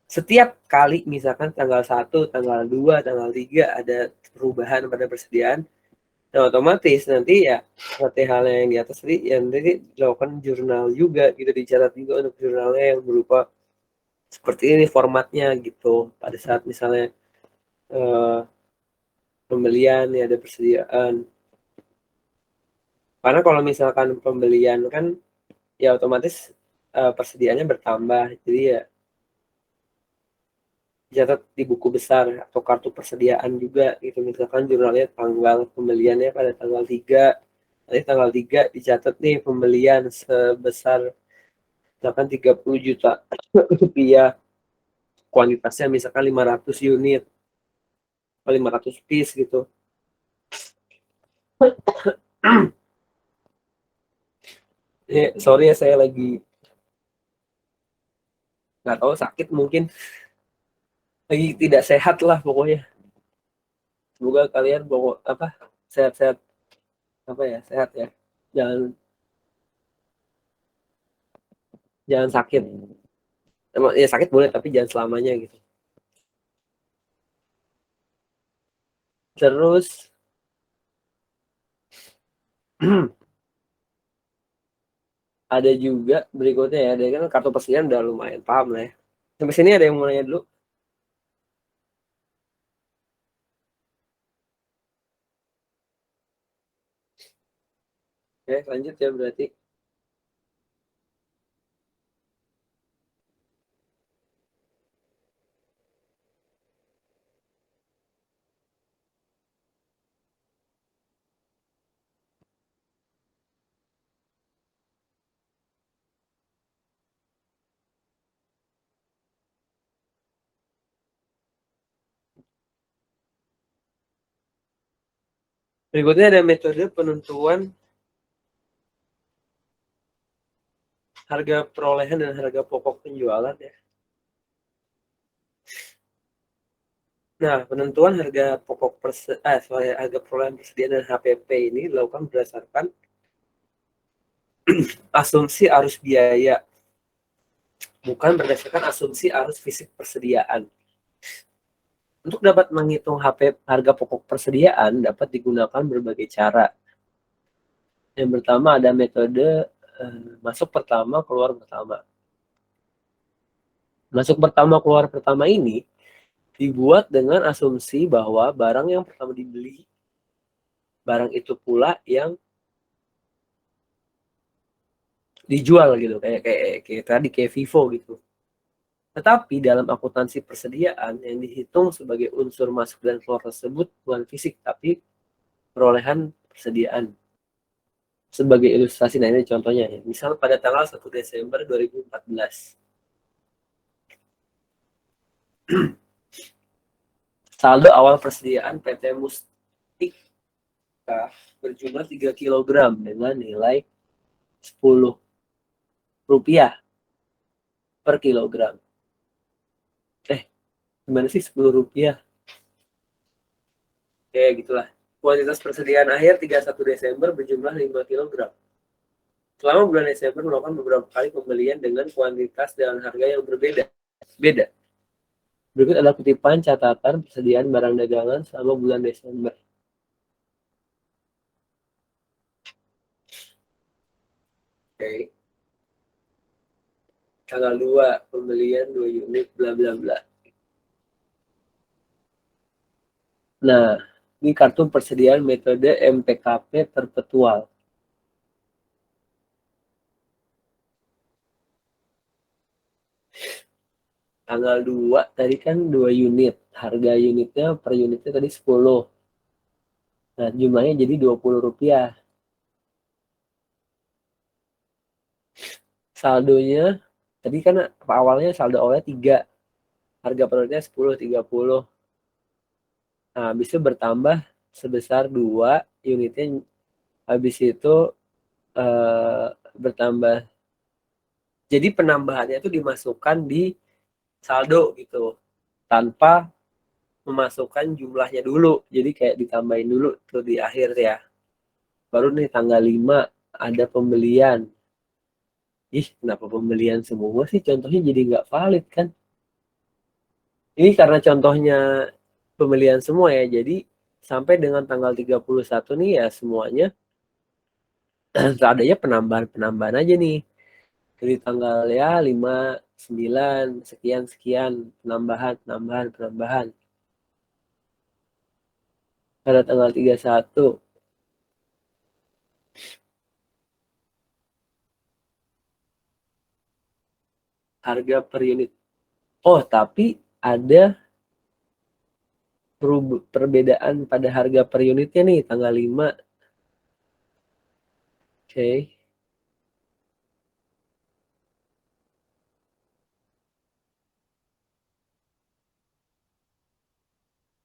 setiap kali misalkan tanggal 1, tanggal 2, tanggal 3 ada perubahan pada persediaan, nah otomatis nanti ya seperti halnya yang di atas tadi, yang nanti dilakukan jurnal juga gitu, dicatat juga untuk jurnalnya yang berupa seperti ini formatnya gitu. Pada saat misalnya pembelian ya ada persediaan, karena kalau misalkan pembelian kan ya otomatis persediaannya bertambah, jadi ya dicatat di buku besar atau kartu persediaan juga gitu. Misalkan jurnalnya tanggal pembeliannya pada tanggal 3, nanti tanggal 3 dicatat nih pembelian sebesar misalkan 30 juta rupiah, kuantitasnya misalkan 500 unit atau 500 piece gitu. Sorry ya, saya lagi nggak tahu, sakit mungkin, lagi tidak sehat lah pokoknya. Semoga kalian sehat-sehat, sehat ya, jangan jangan sakit. Emang ya sakit boleh tapi jangan selamanya gitu. Terus ada juga berikutnya ya, dari kan kartu persediaan udah lumayan paham lah ya. Sampai sini ada yang mau nanya dulu? Oke, lanjut ya berarti. Berikutnya ada metode penentuan harga perolehan dan harga pokok penjualan ya. Nah, penentuan harga pokok harga perolehan persediaan dan HPP ini dilakukan berdasarkan asumsi arus biaya, bukan berdasarkan asumsi arus fisik persediaan. Untuk dapat menghitung harga pokok persediaan dapat digunakan berbagai cara. Yang pertama ada metode masuk pertama, keluar pertama. Masuk pertama, keluar pertama ini dibuat dengan asumsi bahwa barang yang pertama dibeli barang itu pula yang dijual gitu, kayak tadi kayak Vivo gitu. Tetapi dalam akuntansi persediaan yang dihitung sebagai unsur masuk dan keluar tersebut bukan fisik tapi perolehan persediaan. Sebagai ilustrasi, nah ini contohnya ya. Misal pada tanggal 1 Desember 2014. Saldo awal persediaan PT Mustika berjumlah 3 kg dengan nilai 10 rupiah per kilogram. Gimana sih 10 rupiah? Kayak gitulah. Kuantitas persediaan akhir 31 Desember berjumlah 5 kg. Selama bulan Desember melakukan beberapa kali pembelian dengan kuantitas dan harga yang berbeda. Beda. Berikut adalah kutipan catatan persediaan barang dagangan selama bulan Desember. Oke. Tanggal 2, pembelian 2 unit, bla bla bla. Nah, ini kartu persediaan metode MPKP perpetual. Tanggal 2 tadi kan 2 unit. Harga unitnya per unitnya tadi 10. Nah, jumlahnya jadi 20 rupiah. Saldonya, tadi kan awalnya saldo awalnya 3. Harga per unitnya 10, 30. Nah, habis itu bertambah sebesar 2 unitnya. Habis itu eh, bertambah. Jadi penambahannya itu dimasukkan di saldo gitu. Tanpa memasukkan jumlahnya dulu. Jadi kayak ditambahin dulu tuh di akhir ya. Baru nih tanggal 5 ada pembelian. Ih, kenapa pembelian semua sih? Contohnya jadi nggak valid kan? Ini karena contohnya pembelian semua ya. Jadi sampai dengan tanggal 31 nih ya semuanya adanya penambahan-penambahan aja nih. Dari tanggal ya 5, 9, sekian, sekian. Penambahan, penambahan, penambahan. Pada tanggal 31 harga per unit. Oh, tapi ada perbedaan pada harga per unitnya nih tanggal 5. Oke.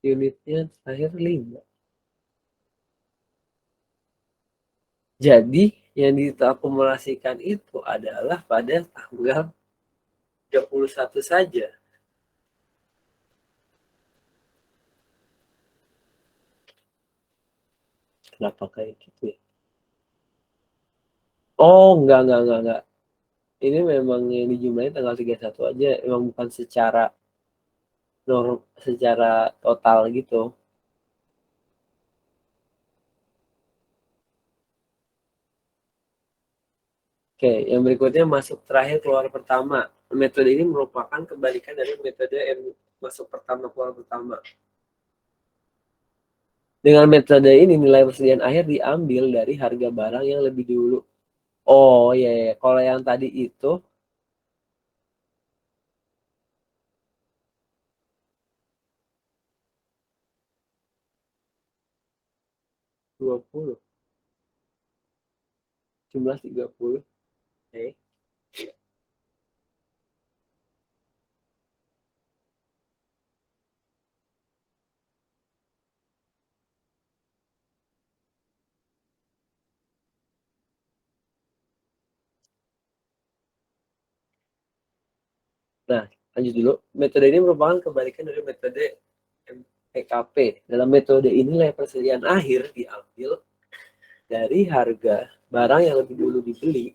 Unitnya terakhir 5. Jadi yang diakumulasikan itu adalah pada tanggal 31 saja. Kenapa kayak gitu ya? Oh, enggak. Ini memang yang dijumlahin tanggal 31 aja, memang bukan secara total gitu. Oke, yang berikutnya masuk terakhir keluar pertama. Metode ini merupakan kebalikan dari metode yang masuk pertama keluar pertama. Dengan metode ini nilai persediaan akhir diambil dari harga barang yang lebih dulu. Oh iya, ya. Kalau yang tadi itu 20, jumlah 30. Oke. Nah, lanjut dulu. Metode ini merupakan kebalikan dari metode MPKP. Dalam metode ini nilai persediaan akhir diambil dari harga barang yang lebih dulu dibeli.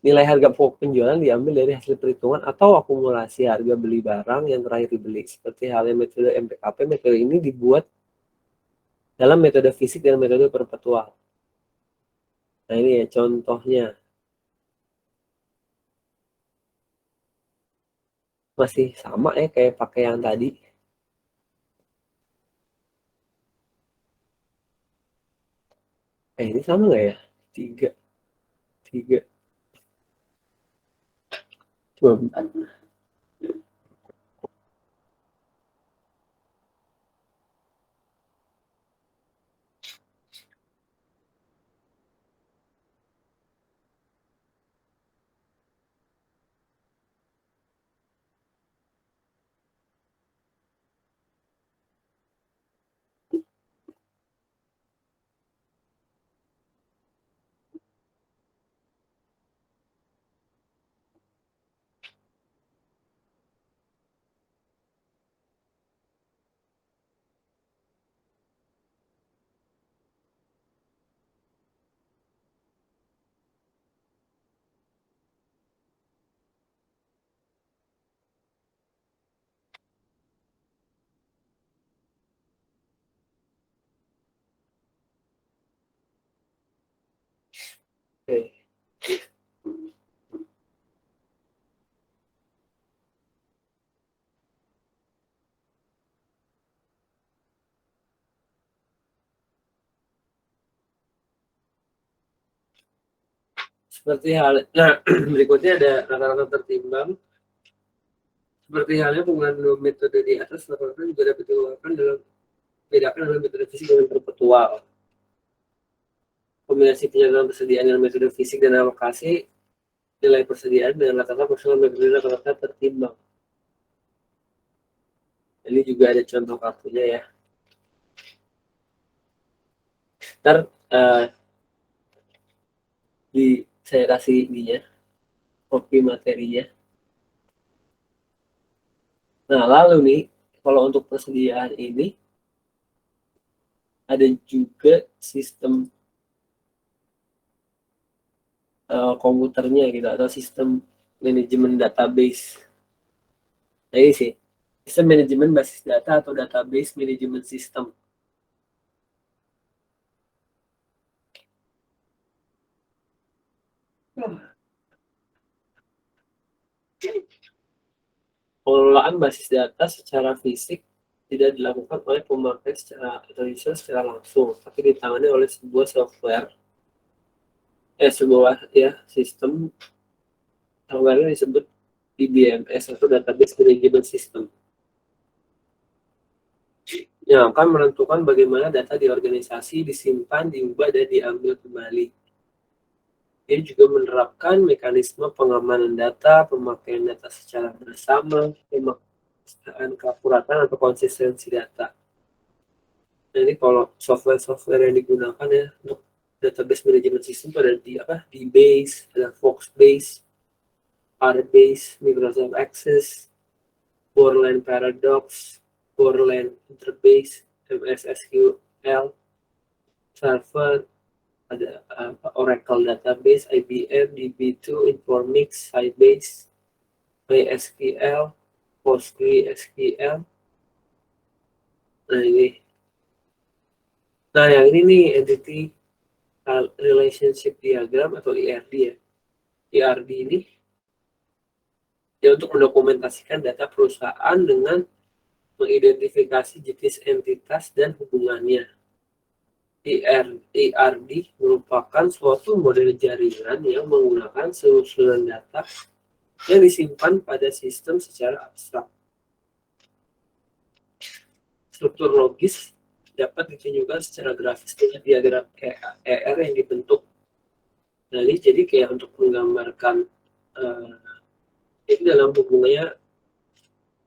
Nilai harga pokok penjualan diambil dari hasil perhitungan atau akumulasi harga beli barang yang terakhir dibeli. Seperti halnya metode MPKP, metode ini dibuat dalam metode fisik dan metode perpetual. Nah ini ya contohnya. Masih sama ya kayak pakai yang tadi. Ini sama nggak ya? 3 coba bentar. Oke. Seperti hal, nah berikutnya ada rata-rata tertimbang. Seperti halnya penggunaan dua metode di atas, rata-rata juga dapat dilakukan dalam bedakan dalam metode fisik dengan perpetual. Kombinasi penyaluran persediaan dengan metode fisik dan alokasi nilai persediaan dengan rata-rata personal metode rata-rata tertimbang. Ini juga ada contoh kartunya ya. Ntar saya kasih ininya, copy materinya. Nah, lalu nih, kalau untuk persediaan ini, ada juga sistem komputernya gitu, atau sistem manajemen database. Nah, ini sih, sistem manajemen basis data atau database manajemen sistem. Pengelolaan basis data secara fisik tidak dilakukan oleh pemakai atau user secara langsung, tapi ditangani oleh sebuah software, sebuah ya sistem software yang disebut DBMS atau Database Management System, yang akan menentukan bagaimana data di organisasi disimpan, diubah, dan diambil kembali. Dia juga menerapkan mekanisme pengamanan data, pemakaian data secara bersama, pemaksaan keakuratan atau konsistensi data. Nah, ini kalau software yang digunakan ya untuk database management system ada DBase, ada Foxbase, Firebase, Microsoft Access, Borland Paradox, Borland Interbase, MS SQL Server, ada Oracle Database, IBM, DB2, Informix, Sybase, MySQL, PostgreSQL. Nah yang ini nih Entity Relationship Diagram atau ERD ya. ERD ini ya untuk mendokumentasikan data perusahaan dengan mengidentifikasi jenis entitas dan hubungannya. ERD merupakan suatu model jaringan yang menggunakan susunan data yang disimpan pada sistem secara abstrak. Struktur logis dapat ditunjukkan secara grafis dengan diagram ER yang dibentuk. Nah, ini jadi kayak untuk menggambarkan ini dalam hubungannya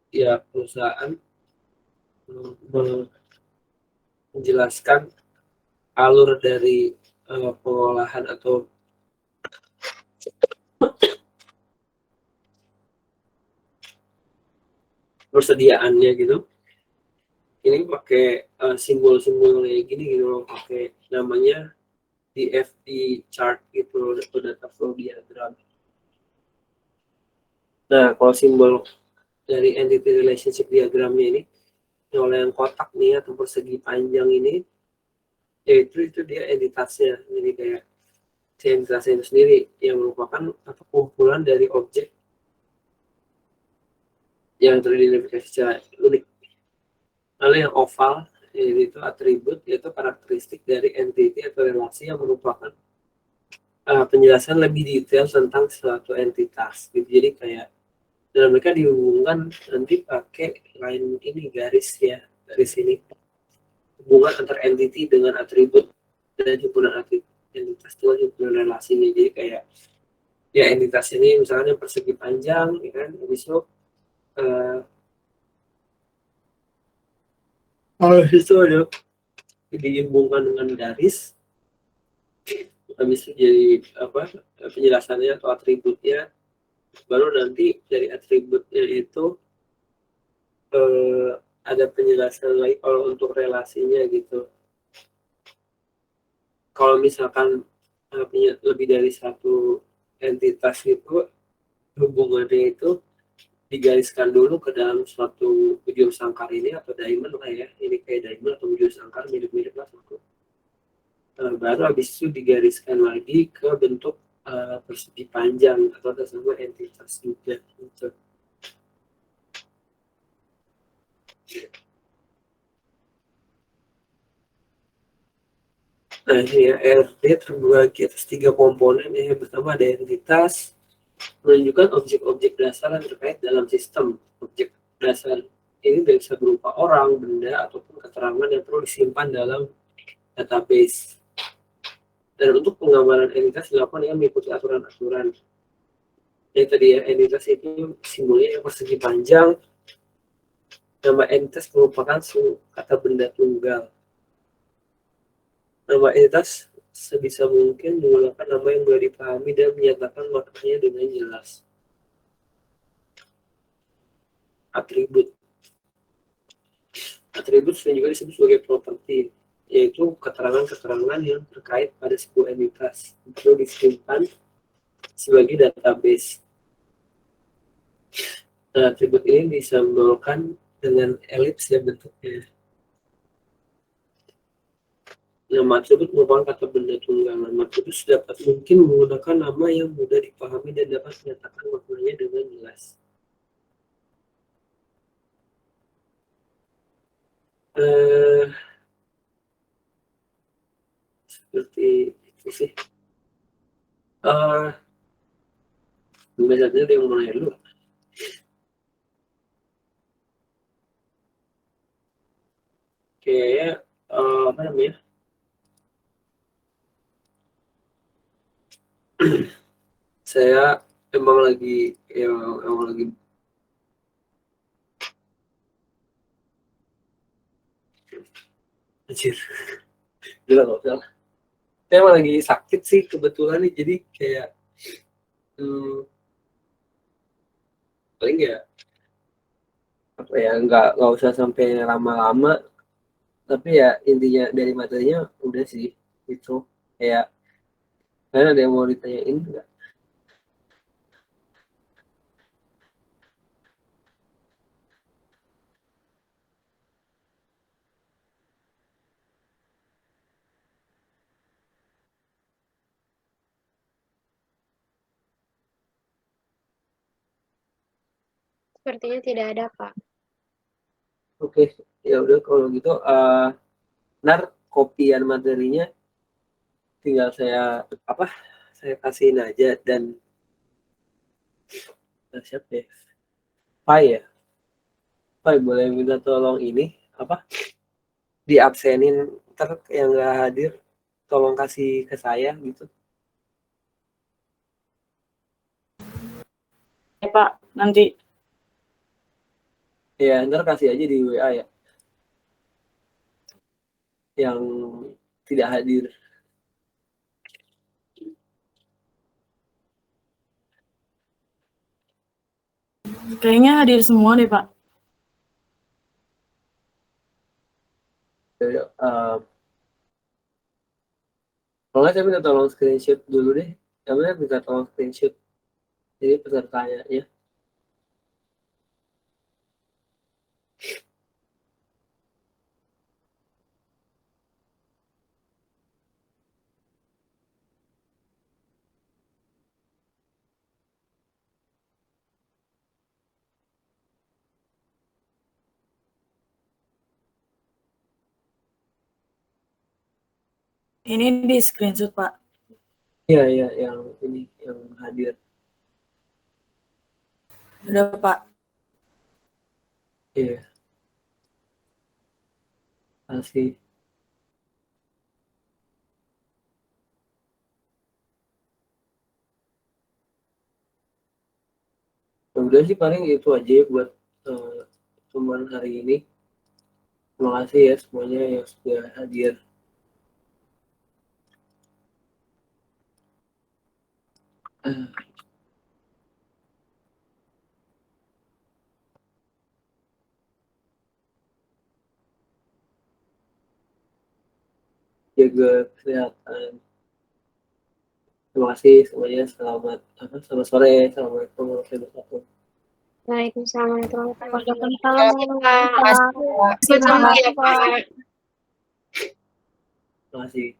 ya perusahaan menjelaskan alur dari pengolahan atau persediaannya gitu. Ini pakai simbol-simbol kayak gini gitu loh, pakai namanya DFD chart gitu atau data flow diagram. Nah, kalau simbol dari entity relationship diagramnya ini oleh yang kotak nih atau persegi panjang ini, yaitu itu dia entitasnya. Jadi kayak si entitasnya itu sendiri yang merupakan atau kumpulan dari objek yang teridentifikasi secara unik. Lalu yang oval yaitu atribut, yaitu karakteristik dari entity atau relasi yang merupakan penjelasan lebih detail tentang suatu entitas gitu. Jadi kayak dan mereka dihubungkan nanti pakai line ini, garis ya, garis ini, hubungan antar entity dengan atribut dan himpunan atribut entitas dengan himpunan relasinya. Jadi kayak ya entitas ini misalnya persegi panjang ya kan, habis itu ada dihubungkan dengan garis, habis itu jadi apa penjelasannya atau atributnya, baru nanti dari atributnya itu ada penjelasan lagi kalau untuk relasinya gitu. Kalau misalkan punya lebih dari satu entitas itu, hubungannya itu digariskan dulu ke dalam suatu ujung sangkar ini atau diamond lah ya, ini kayak diamond atau ujung sangkar mirip-mirip lah satu. Baru habis itu digariskan lagi ke bentuk persegi panjang atau sama entitas juga gitu. Nah ini ya, RT terbagi atas 3 komponen ya. Yang pertama ada entitas, menunjukkan objek-objek dasar yang terkait dalam sistem. Objek dasar ini bisa berupa orang, benda, ataupun keterangan yang perlu disimpan dalam database. Dan untuk penggambaran entitas dilakukan dengan mengikuti aturan-aturan. Yang tadi ya, entitas itu simbolnya yang persegi panjang. Nama entitas merupakan kata benda tunggal. Nama entitas sebisa mungkin menggunakan nama yang mudah dipahami dan menyatakan maknanya dengan jelas. Atribut. Atribut juga disebut sebagai properti, yaitu keterangan-keterangan yang terkait pada sebuah entitas itu disimpan sebagai database. Nah, atribut ini disimbolkan dengan elips ya bentuknya. Nama atribut merupakan kata benda tunggal. Nama atribut dapat mungkin menggunakan nama yang mudah dipahami dan dapat menyatakan maknanya dengan jelas. Seperti itu sih. Biasanya dia mulai dulu. Kayak apa namanya? Saya emang lagi anjir. Gila nggak salah. Saya emang lagi sakit sih kebetulan nih, jadi kayak paling ya apa ya, nggak usah sampai lama-lama, tapi ya intinya dari materinya udah sih itu. Kayak kalian ada yang mau ditanyain nggak? Sepertinya tidak ada, Pak. Oke, ya udah kalau gitu ntar kopian materinya tinggal saya kasihin aja, dan siapa ya, Pai ya, Pai boleh minta tolong ini apa diabsenin, ntar yang nggak hadir tolong kasih ke saya gitu Ya Pak, nanti ya, ntar kasih aja di WA ya yang tidak hadir. kayaknya hadir semua deh Pak. Kalau nggak saya minta tolong screenshot dulu deh, saya minta tolong screenshot jadi pesertanya ya. Ini di screenshot, Pak. Iya, iya, yang ini, yang hadir. Udah, Pak. Iya. Masih. Ya udah sih paling itu aja ya buat cuman hari ini. Terima kasih ya semuanya yang sudah hadir. Jaga kesehatan. Terima kasih semuanya. Selamat sore. Assalamualaikum warahmatullahi wabarakatuh. Waalaikumsalam warahmatullahi wabarakatuh. Sama ya, Pak. Terima kasih.